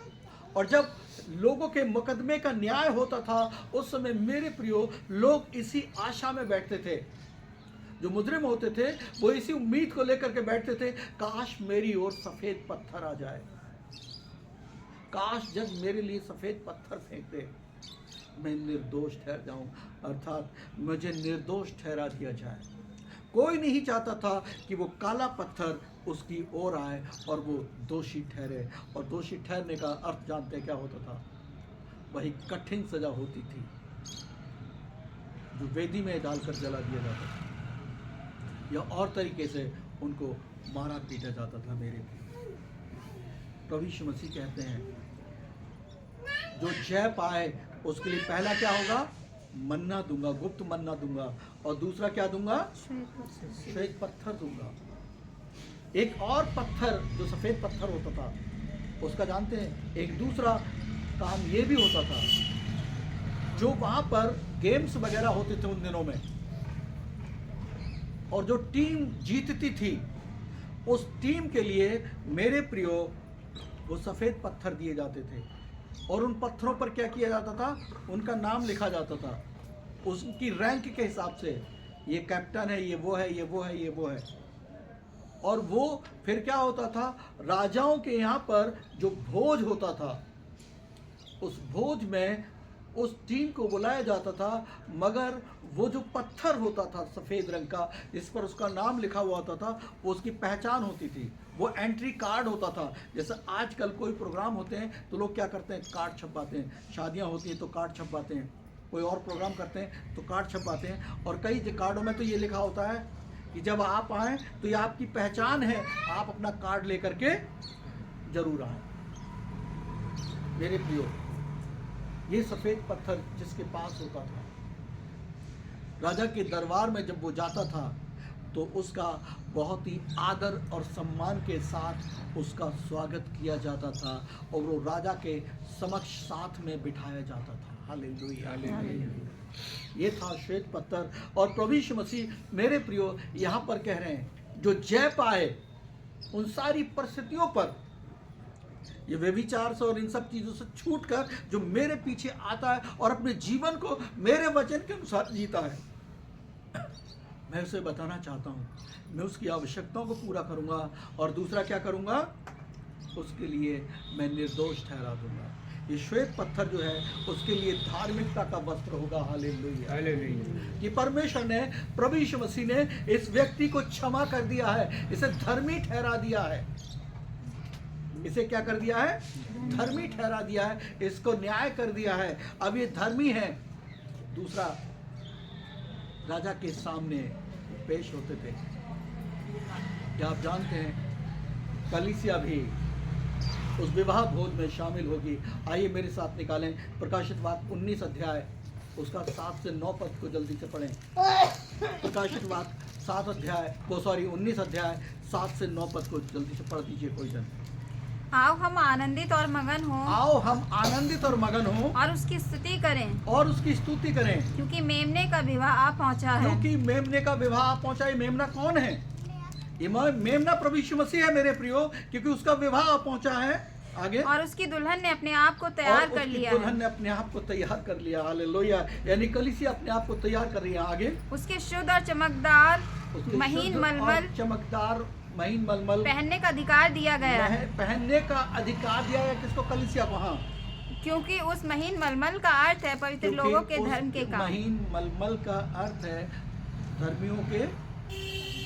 और जब लोगों के मुकदमे का न्याय होता था उस समय मेरे प्रियो, लोग इसी आशा में बैठते थे। जो मुजरिम होते थे वो इसी उम्मीद को लेकर के बैठते थे, काश मेरी ओर सफेद पत्थर आ जाए, काश जब मेरे लिए सफ़ेद पत्थर फेंक दे, मैं निर्दोष ठहर जाऊं, अर्थात मुझे निर्दोष ठहरा दिया जाए। कोई नहीं चाहता था कि वो काला पत्थर उसकी ओर आए और वो दोषी ठहरे। और दोषी ठहरने का अर्थ जानते हैं क्या होता था? वही कठिन सजा होती थी जो वेदी में डालकर जला दिया जाता था, या और तरीके से उनको मारा पीटा जाता था। मेरे प्रभु यीशु मसीह कहते हैं जो जय पाए उसके लिए पहला क्या होगा? मन्ना दूंगा, गुप्त मन्ना दूंगा, और दूसरा क्या दूंगा? श्वेत पत्थर दूंगा। एक और पत्थर जो सफेद पत्थर होता था, उसका जानते हैं एक दूसरा काम ये भी होता था, जो वहां पर गेम्स वगैरह होते थे उन दिनों में, और जो टीम जीतती थी उस टीम के लिए मेरे प्रियो वो सफेद पत्थर दिए जाते थे। और उन पत्थरों पर क्या किया जाता था? उनका नाम लिखा जाता था उसकी रैंक के हिसाब से, ये कैप्टन है, ये वो है, ये वो है, ये वो है। और वो फिर क्या होता था? राजाओं के यहाँ पर जो भोज होता था, उस भोज में उस टीम को बुलाया जाता था, मगर वो जो पत्थर होता था सफ़ेद रंग का, जिस पर उसका नाम लिखा हुआ होता था, वो उसकी पहचान होती थी, वो एंट्री कार्ड होता था। जैसे आजकल कोई प्रोग्राम होते हैं तो लोग क्या करते हैं? कार्ड छपवाते हैं। शादियां होती हैं तो कार्ड छपवाते हैं, कोई और प्रोग्राम करते हैं तो कार्ड छपवाते हैं। और कई कार्डों में तो ये लिखा होता है कि जब आप आएँ तो ये आपकी पहचान है, आप अपना कार्ड लेकर के जरूर आएँ। मेरे प्रियो, ये सफ़ेद पत्थर जिसके पास होता था, राजा के दरबार में जब वो जाता था तो उसका बहुत ही आदर और सम्मान के साथ उसका स्वागत किया जाता था, और वो राजा के समक्ष साथ में बिठाया जाता था। Hallelujah, hallelujah. ये था श्वेत पत्थर। और प्रभु यीशु मसीह मेरे प्रियो यहाँ पर कह रहे हैं जो जय पाए उन सारी परिस्थितियों पर, ये व्यभिचार से और इन सब चीज़ों से छूटकर जो मेरे पीछे आता है और अपने जीवन को मेरे वचन के अनुसार जीता है, मैं उसे बताना चाहता हूँ, मैं उसकी आवश्यकताओं को पूरा करूँगा। और दूसरा क्या करूँगा? उसके लिए मैं निर्दोष ठहरा दूँगा। ये श्वेत पत्थर जो है उसके लिए धार्मिकता का वस्त्र होगा। Hallelujah, hallelujah. कि परमेश्वर ने, प्रभु यीशु मसीह ने इस व्यक्ति को क्षमा कर दिया है, इसे धर्मी ठहरा दिया है। इसे क्या कर दिया है? धर्मी ठहरा दिया है, इसको न्याय कर दिया है। अब ये धर्मी है। दूसरा, राजा के सामने पेश होते थे। क्या आप जानते हैं कलीसिया भी उस विवाह भोज में शामिल होगी? आइए मेरे साथ निकालें प्रकाशित वाक्य 19 अध्याय, उसका 7 से 9 पद को जल्दी से पढ़ें। प्रकाशित वाक्य 19 अध्याय 7 से 9 पद को जल्दी से पढ़ दीजिए कोई जन। आओ हम आनंदित और मगन हों, आओ हम आनंदित और मगन हों, और उसकी स्तुति करें, और उसकी स्तुति करें, क्योंकि मेमने का विवाह आ पहुंचा है। क्योंकि मेमने का विवाह आ पहुंचा। ये मेमना कौन है? ये मेमना प्रभु यीशु मसीह है मेरे प्रियो, क्योंकि उसका विवाह आ पहुंचा है। आगे, और उसकी दुल्हन ने अपने आप को तैयार कर लिया है। दुल्हन ने अपने आप को तैयार कर लिया। हालेलुया। यानी कलीसिया अपने आप को तैयार कर रही है। आगे, उसके शुद्ध और चमकदार महीन मलमल, चमकदार महीन मलमल पहनने का अधिकार दिया गया है। पहनने का अधिकार दिया है किसको? कलीसिया को। हाँ, क्योंकि उस महीन मलमल का अर्थ है पवित्र लोगों के धर्म के काम। महीन मलमल का अर्थ है धर्मियों के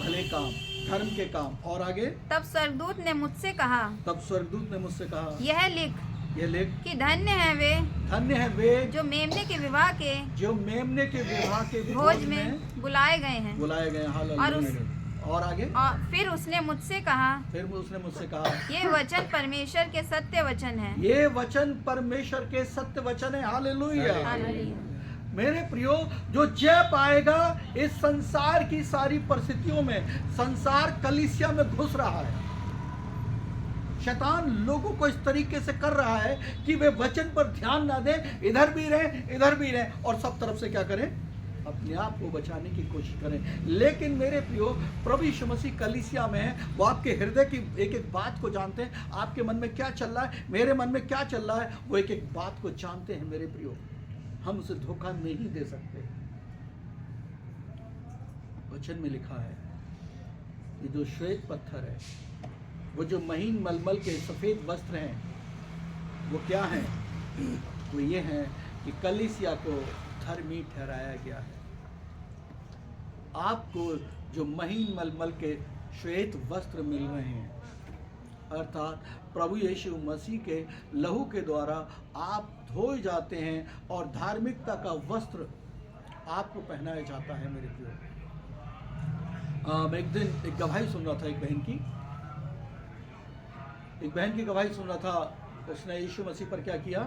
भले काम, धर्म के काम। और आगे, तब स्वर्गदूत ने मुझसे कहा, यह लिख कि धन्य है वे जो मेमने के विवाह के भोज में बुलाए गए हैं। और आगे, और फिर उसने मुझसे कहा, ये वचन परमेश्वर के सत्य वचन है। ये वचन परमेश्वर के सत्य वचन है। हालेलुया। मेरे प्रियो, जो जय पाएगा इस संसार की सारी परिस्थितियों में, संसार कलीसिया में घुस रहा है। शैतान लोगों को इस तरीके से कर रहा है कि वे वचन पर ध्यान ना दें, इधर भी रहें और सब तरफ से क्या करें? अपने आप को बचाने की कोशिश करें। लेकिन मेरे प्रियो, प्रभु यीशु मसीह कलीसिया में है, वो आपके हृदय की एक एक बात को जानते हैं। आपके मन में क्या चल रहा है, मेरे मन में क्या चल रहा है, वो एक एक बात को जानते हैं। मेरे प्रियो, हम उसे धोखा नहीं दे सकते। वचन में लिखा है, ये जो श्वेत पत्थर है, वो जो महीन मलमल के सफेद वस्त्र हैं, वो क्या है? वो ये है कि कलीसिया को धर्मी ठहराया गया है। आपको जो महीन मलमल के श्वेत वस्त्र मिल रहे हैं, अर्थात प्रभु यीशु मसीह के लहू के द्वारा आप धोए जाते हैं और धार्मिकता का वस्त्र आपको पहनाया जाता है मेरे प्रियो। मैं एक दिन एक गवाही सुन रहा था, एक बहन की गवाही सुन रहा था। उसने यीशु मसीह पर क्या किया?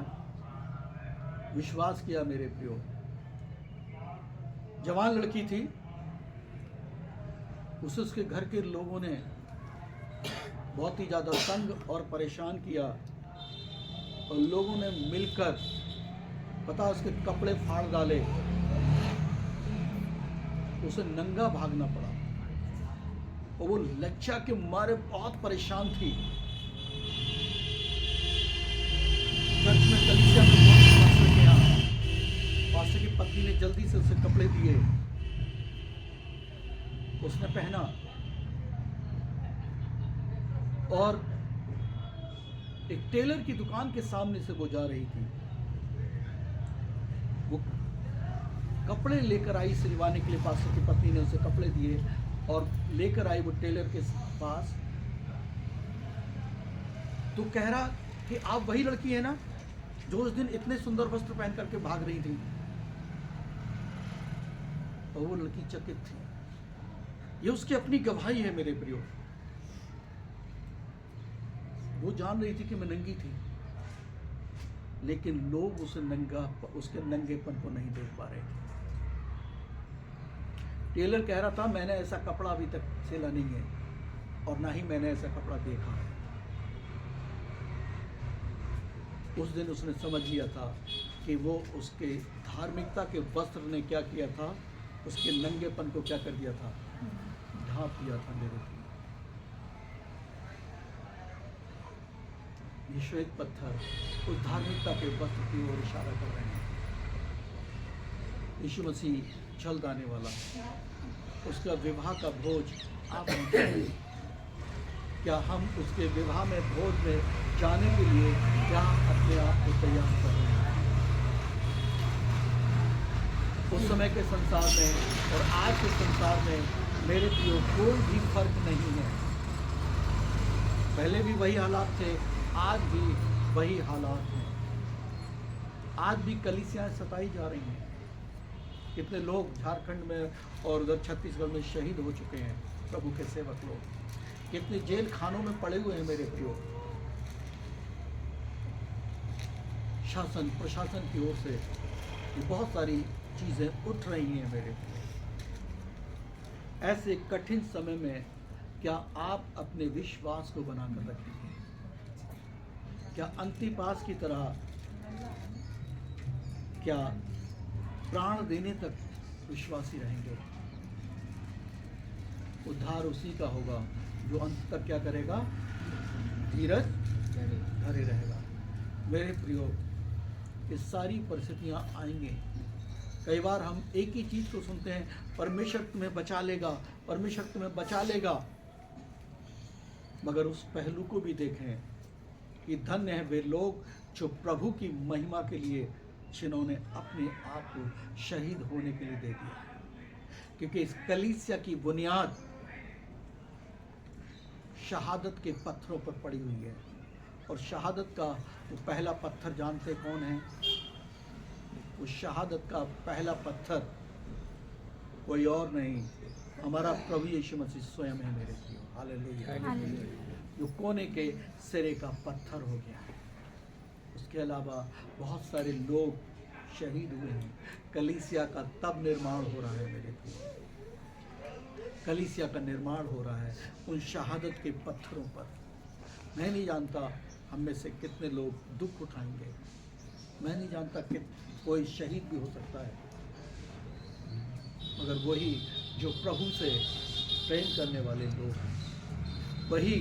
विश्वास किया मेरे प्रियो। जवान लड़की थी, उसे उसके घर के लोगों ने बहुत ही ज़्यादा तंग और परेशान किया और लोगों ने मिलकर पता उसके कपड़े फाड़ डाले, उसे नंगा भागना पड़ा और वो लज्जा के मारे बहुत परेशान थी। चर्च में कलीसिया में पास्टर के यहाँ पास्टर की पत्नी ने जल्दी से उसे कपड़े दिए, उसने पहना और एक टेलर की दुकान के सामने से वो जा रही थी। वो कपड़े लेकर आई सिलवाने के लिए, पास्टर की पत्नी ने उसे कपड़े दिए और लेकर आई वो टेलर के पास। तो कह रहा कि आप वही लड़की है ना जो उस दिन इतने सुंदर वस्त्र पहन करके भाग रही थी? और वो लड़की चकित थी। ये उसकी अपनी गवाही है मेरे प्रियो। वो जान रही थी कि मैं नंगी थी, लेकिन लोग उसे उसके नंगेपन को नहीं देख पा रहे थे। टेलर कह रहा था मैंने ऐसा कपड़ा अभी तक सिला नहीं है और ना ही मैंने ऐसा कपड़ा देखा है। उस दिन उसने समझ लिया था कि वो उसके धार्मिकता के वस्त्र ने क्या किया था, उसके नंगेपन को क्या कर दिया था, ढांप दिया था मेरे लिए। ये श्वेत पत्थर उस धार्मिकता के वस्त्र की ओर इशारा कर रहे हैं। यीशु मसीह जल्द आने वाला, उसका विवाह का भोज आप क्या हम उसके विवाह में भोज में जाने के लिए क्या अपने आप को तैयार कर रहे हैं? उस समय के संसार में और आज के संसार में मेरे प्रियो कोई भी फर्क नहीं है। पहले भी वही हालात थे, आज भी वही हालात हैं। आज भी कलीसियाँ सताई जा रही हैं। कितने लोग झारखंड में और उधर छत्तीसगढ़ में शहीद हो चुके हैं, प्रभु के सेवक लोग कितने जेल खानों में पड़े हुए हैं मेरे प्रियो। शासन प्रशासन की ओर से बहुत सारी चीज़ें उठ रही हैं मेरे प्रियो। ऐसे कठिन समय में क्या आप अपने विश्वास को बनाकर रखेंगे? क्या अंतिपास की तरह क्या प्राण देने तक विश्वासी रहेंगे? उद्धार उसी का होगा जो अंत तक क्या करेगा, धीरज धरे रहेगा। मेरे प्रियो, ये सारी परिस्थितियां आएंगे। कई बार हम एक ही चीज को सुनते हैं, परमेश्वर तुम्हें बचा लेगा, परमेश्वर तुम्हें बचा लेगा, मगर उस पहलू को भी देखें कि धन्य है वे लोग जो प्रभु की महिमा के लिए जिन्होंने अपने आप को शहीद होने के लिए दे दिया। क्योंकि इस कलीसिया की बुनियाद शहादत के पत्थरों पर पड़ी हुई है, और शहादत का वो पहला पत्थर जानते कौन है? उस शहादत का पहला पत्थर कोई और नहीं, हमारा प्रभु यीशु मसीह स्वयं है मेरे प्रियो। हालेलुया। जो कोने के सिरे का पत्थर हो गया है। उसके अलावा बहुत सारे लोग शहीद हुए हैं। कलीसिया का तब निर्माण हो रहा है मेरे प्रियो। कलीसिया का निर्माण हो रहा है उन शहादत के पत्थरों पर। मैं नहीं जानता हम में से कितने लोग दुख उठाएंगे। मैं नहीं जानता कि कोई शहीद भी हो सकता है, मगर वही जो प्रभु से प्रेम करने वाले लोग हैं, वही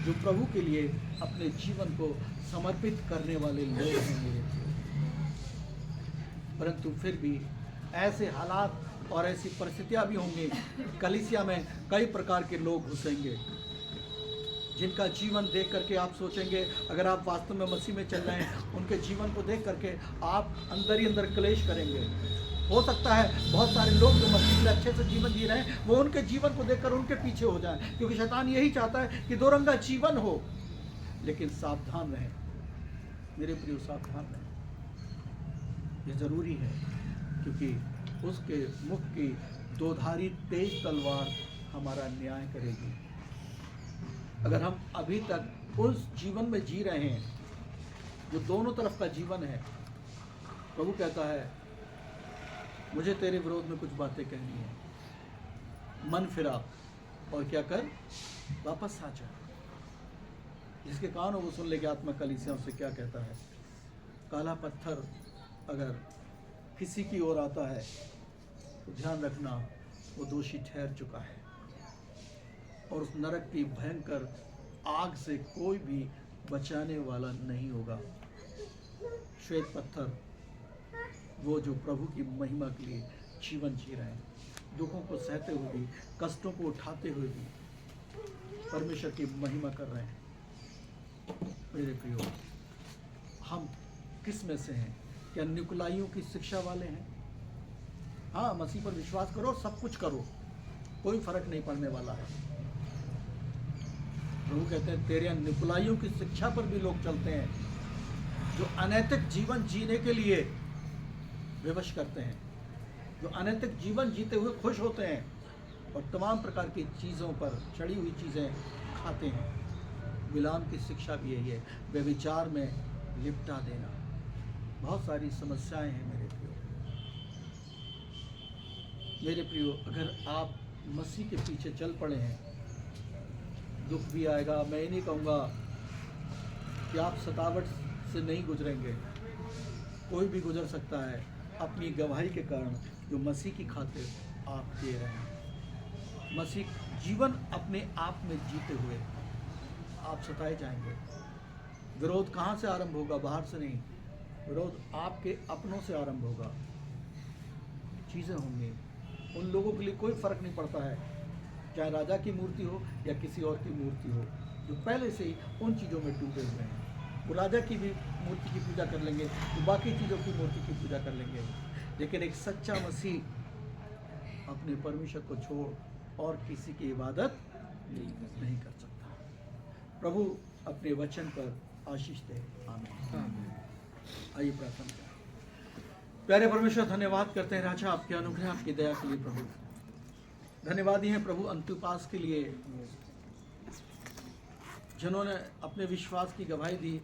जो प्रभु के लिए अपने जीवन को समर्पित करने वाले लोग हैं मेरे प्रियो। परंतु फिर भी ऐसे हालात और ऐसी परिस्थितियां भी होंगी, कलीसिया में कई प्रकार के लोग घुसेंगे। जिनका जीवन देख करके आप सोचेंगे, अगर आप वास्तव में मसीह में चल रहे हैं, उनके जीवन को देख करके आप अंदर ही अंदर क्लेश करेंगे। हो सकता है बहुत सारे लोग जो मसीह में अच्छे से जीवन जी रहे हैं, वो उनके जीवन को देखकर उनके पीछे हो जाएं, क्योंकि शैतान यही चाहता है कि दो रंगा जीवन हो। लेकिन सावधान रहें मेरे प्रियो, सावधान रहें, ये ज़रूरी है, क्योंकि उसके मुख की दोधारी तेज तलवार हमारा न्याय करेगी। अगर हम अभी तक उस जीवन में जी रहे हैं जो दोनों तरफ का जीवन है, प्रभु कहता है मुझे तेरे विरोध में कुछ बातें कहनी है, मन फिरा और क्या कर, वापस आ जा। जिसके कान हो वो सुन ले कि आत्मा कलीसियाओं से क्या कहता है। काला पत्थर अगर किसी की ओर आता है तो ध्यान रखना वो दोषी ठहर चुका है, और उस नरक की भयंकर आग से कोई भी बचाने वाला नहीं होगा। श्वेत पत्थर वो जो प्रभु की महिमा के लिए जीवन जी रहे हैं, दुखों को सहते हुए भी, कष्टों को उठाते हुए भी परमेश्वर की महिमा कर रहे हैं। मेरे प्रियो, हम किस में से हैं? क्या निकुलाइयों की शिक्षा वाले हैं? हाँ, मसीह पर विश्वास करो, सब कुछ करो, कोई फर्क नहीं पड़ने वाला है। प्रभु कहते हैं तेरे निकुलाइयों की शिक्षा पर भी लोग चलते हैं, जो अनैतिक जीवन जीने के लिए विवश करते हैं, जो अनैतिक जीवन जीते हुए खुश होते हैं और तमाम प्रकार की चीज़ों पर चढ़ी हुई चीज़ें खाते हैं। बिलाम की शिक्षा भी यही है, व्यभिचार में लिपटा देना। बहुत सारी समस्याएं हैं मेरे प्रियो। मेरे प्रियो, अगर आप मसीह के पीछे चल पड़े हैं, दुख भी आएगा। मैं ये नहीं कहूँगा कि आप सतावट से नहीं गुजरेंगे, कोई भी गुजर सकता है अपनी गवाही के कारण जो मसीह की खातिर आप दे रहे हैं। मसीह जीवन अपने आप में जीते हुए आप सताए जाएंगे। विरोध कहाँ से आरंभ होगा? बाहर से नहीं, विरोध आपके अपनों से आरंभ होगा। चीज़ें होंगी, उन लोगों के लिए कोई फर्क नहीं पड़ता है, चाहे राजा की मूर्ति हो या किसी और की मूर्ति हो, जो पहले से ही उन चीज़ों में डूबे हुए हैं। वो राजा की भी मूर्ति की पूजा कर लेंगे, तो बाकी चीज़ों की मूर्ति की पूजा कर लेंगे, लेकिन एक सच्चा मसीह अपने परमेश्वर को छोड़ और किसी की इबादत नहीं कर सकता। प्रभु अपने वचन पर आशीष दे। आमीन। आइए प्रार्थना करें। प्यारे परमेश्वर, धन्यवाद करते हैं राजा आपके अनुग्रह, आपकी दया के लिए। प्रभु धन्यवादी हैं प्रभु अंतिपास के लिए, जिन्होंने अपने विश्वास की गवाही दी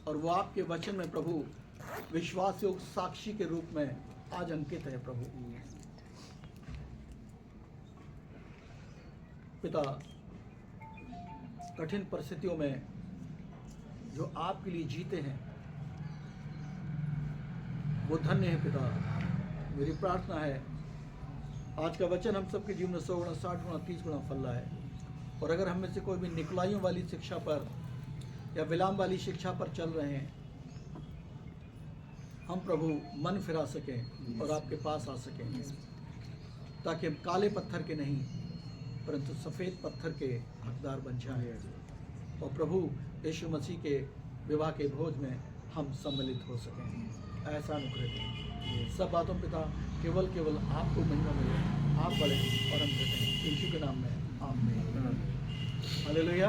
और वो आपके वचन में प्रभु विश्वास योग्य साक्षी के रूप में आज अंकित है। प्रभु पिता, कठिन परिस्थितियों में जो आपके लिए जीते हैं वो धन्य है। पिता, मेरी प्रार्थना है आज का वचन हम सबके जीवन में 100 गुना, 60 गुना, 30 गुना फल रहा है। और अगर हम में से कोई भी निकलाइयों वाली शिक्षा पर या विलाम वाली शिक्षा पर चल रहे हैं, हम प्रभु मन फिरा सकें और आपके पास आ सकें, ताकि हम काले पत्थर के नहीं परंतु सफ़ेद पत्थर के हकदार बन जाएं और प्रभु यीशु मसीह के विवाह के भोज में हम सम्मिलित हो सकें। ऐसा अनुग्रह दें। सब बातों पिता केवल आपको महिमा मिले, आप बड़े और हम कहते हैं यीशु के नाम में आमीन। हालेलुया।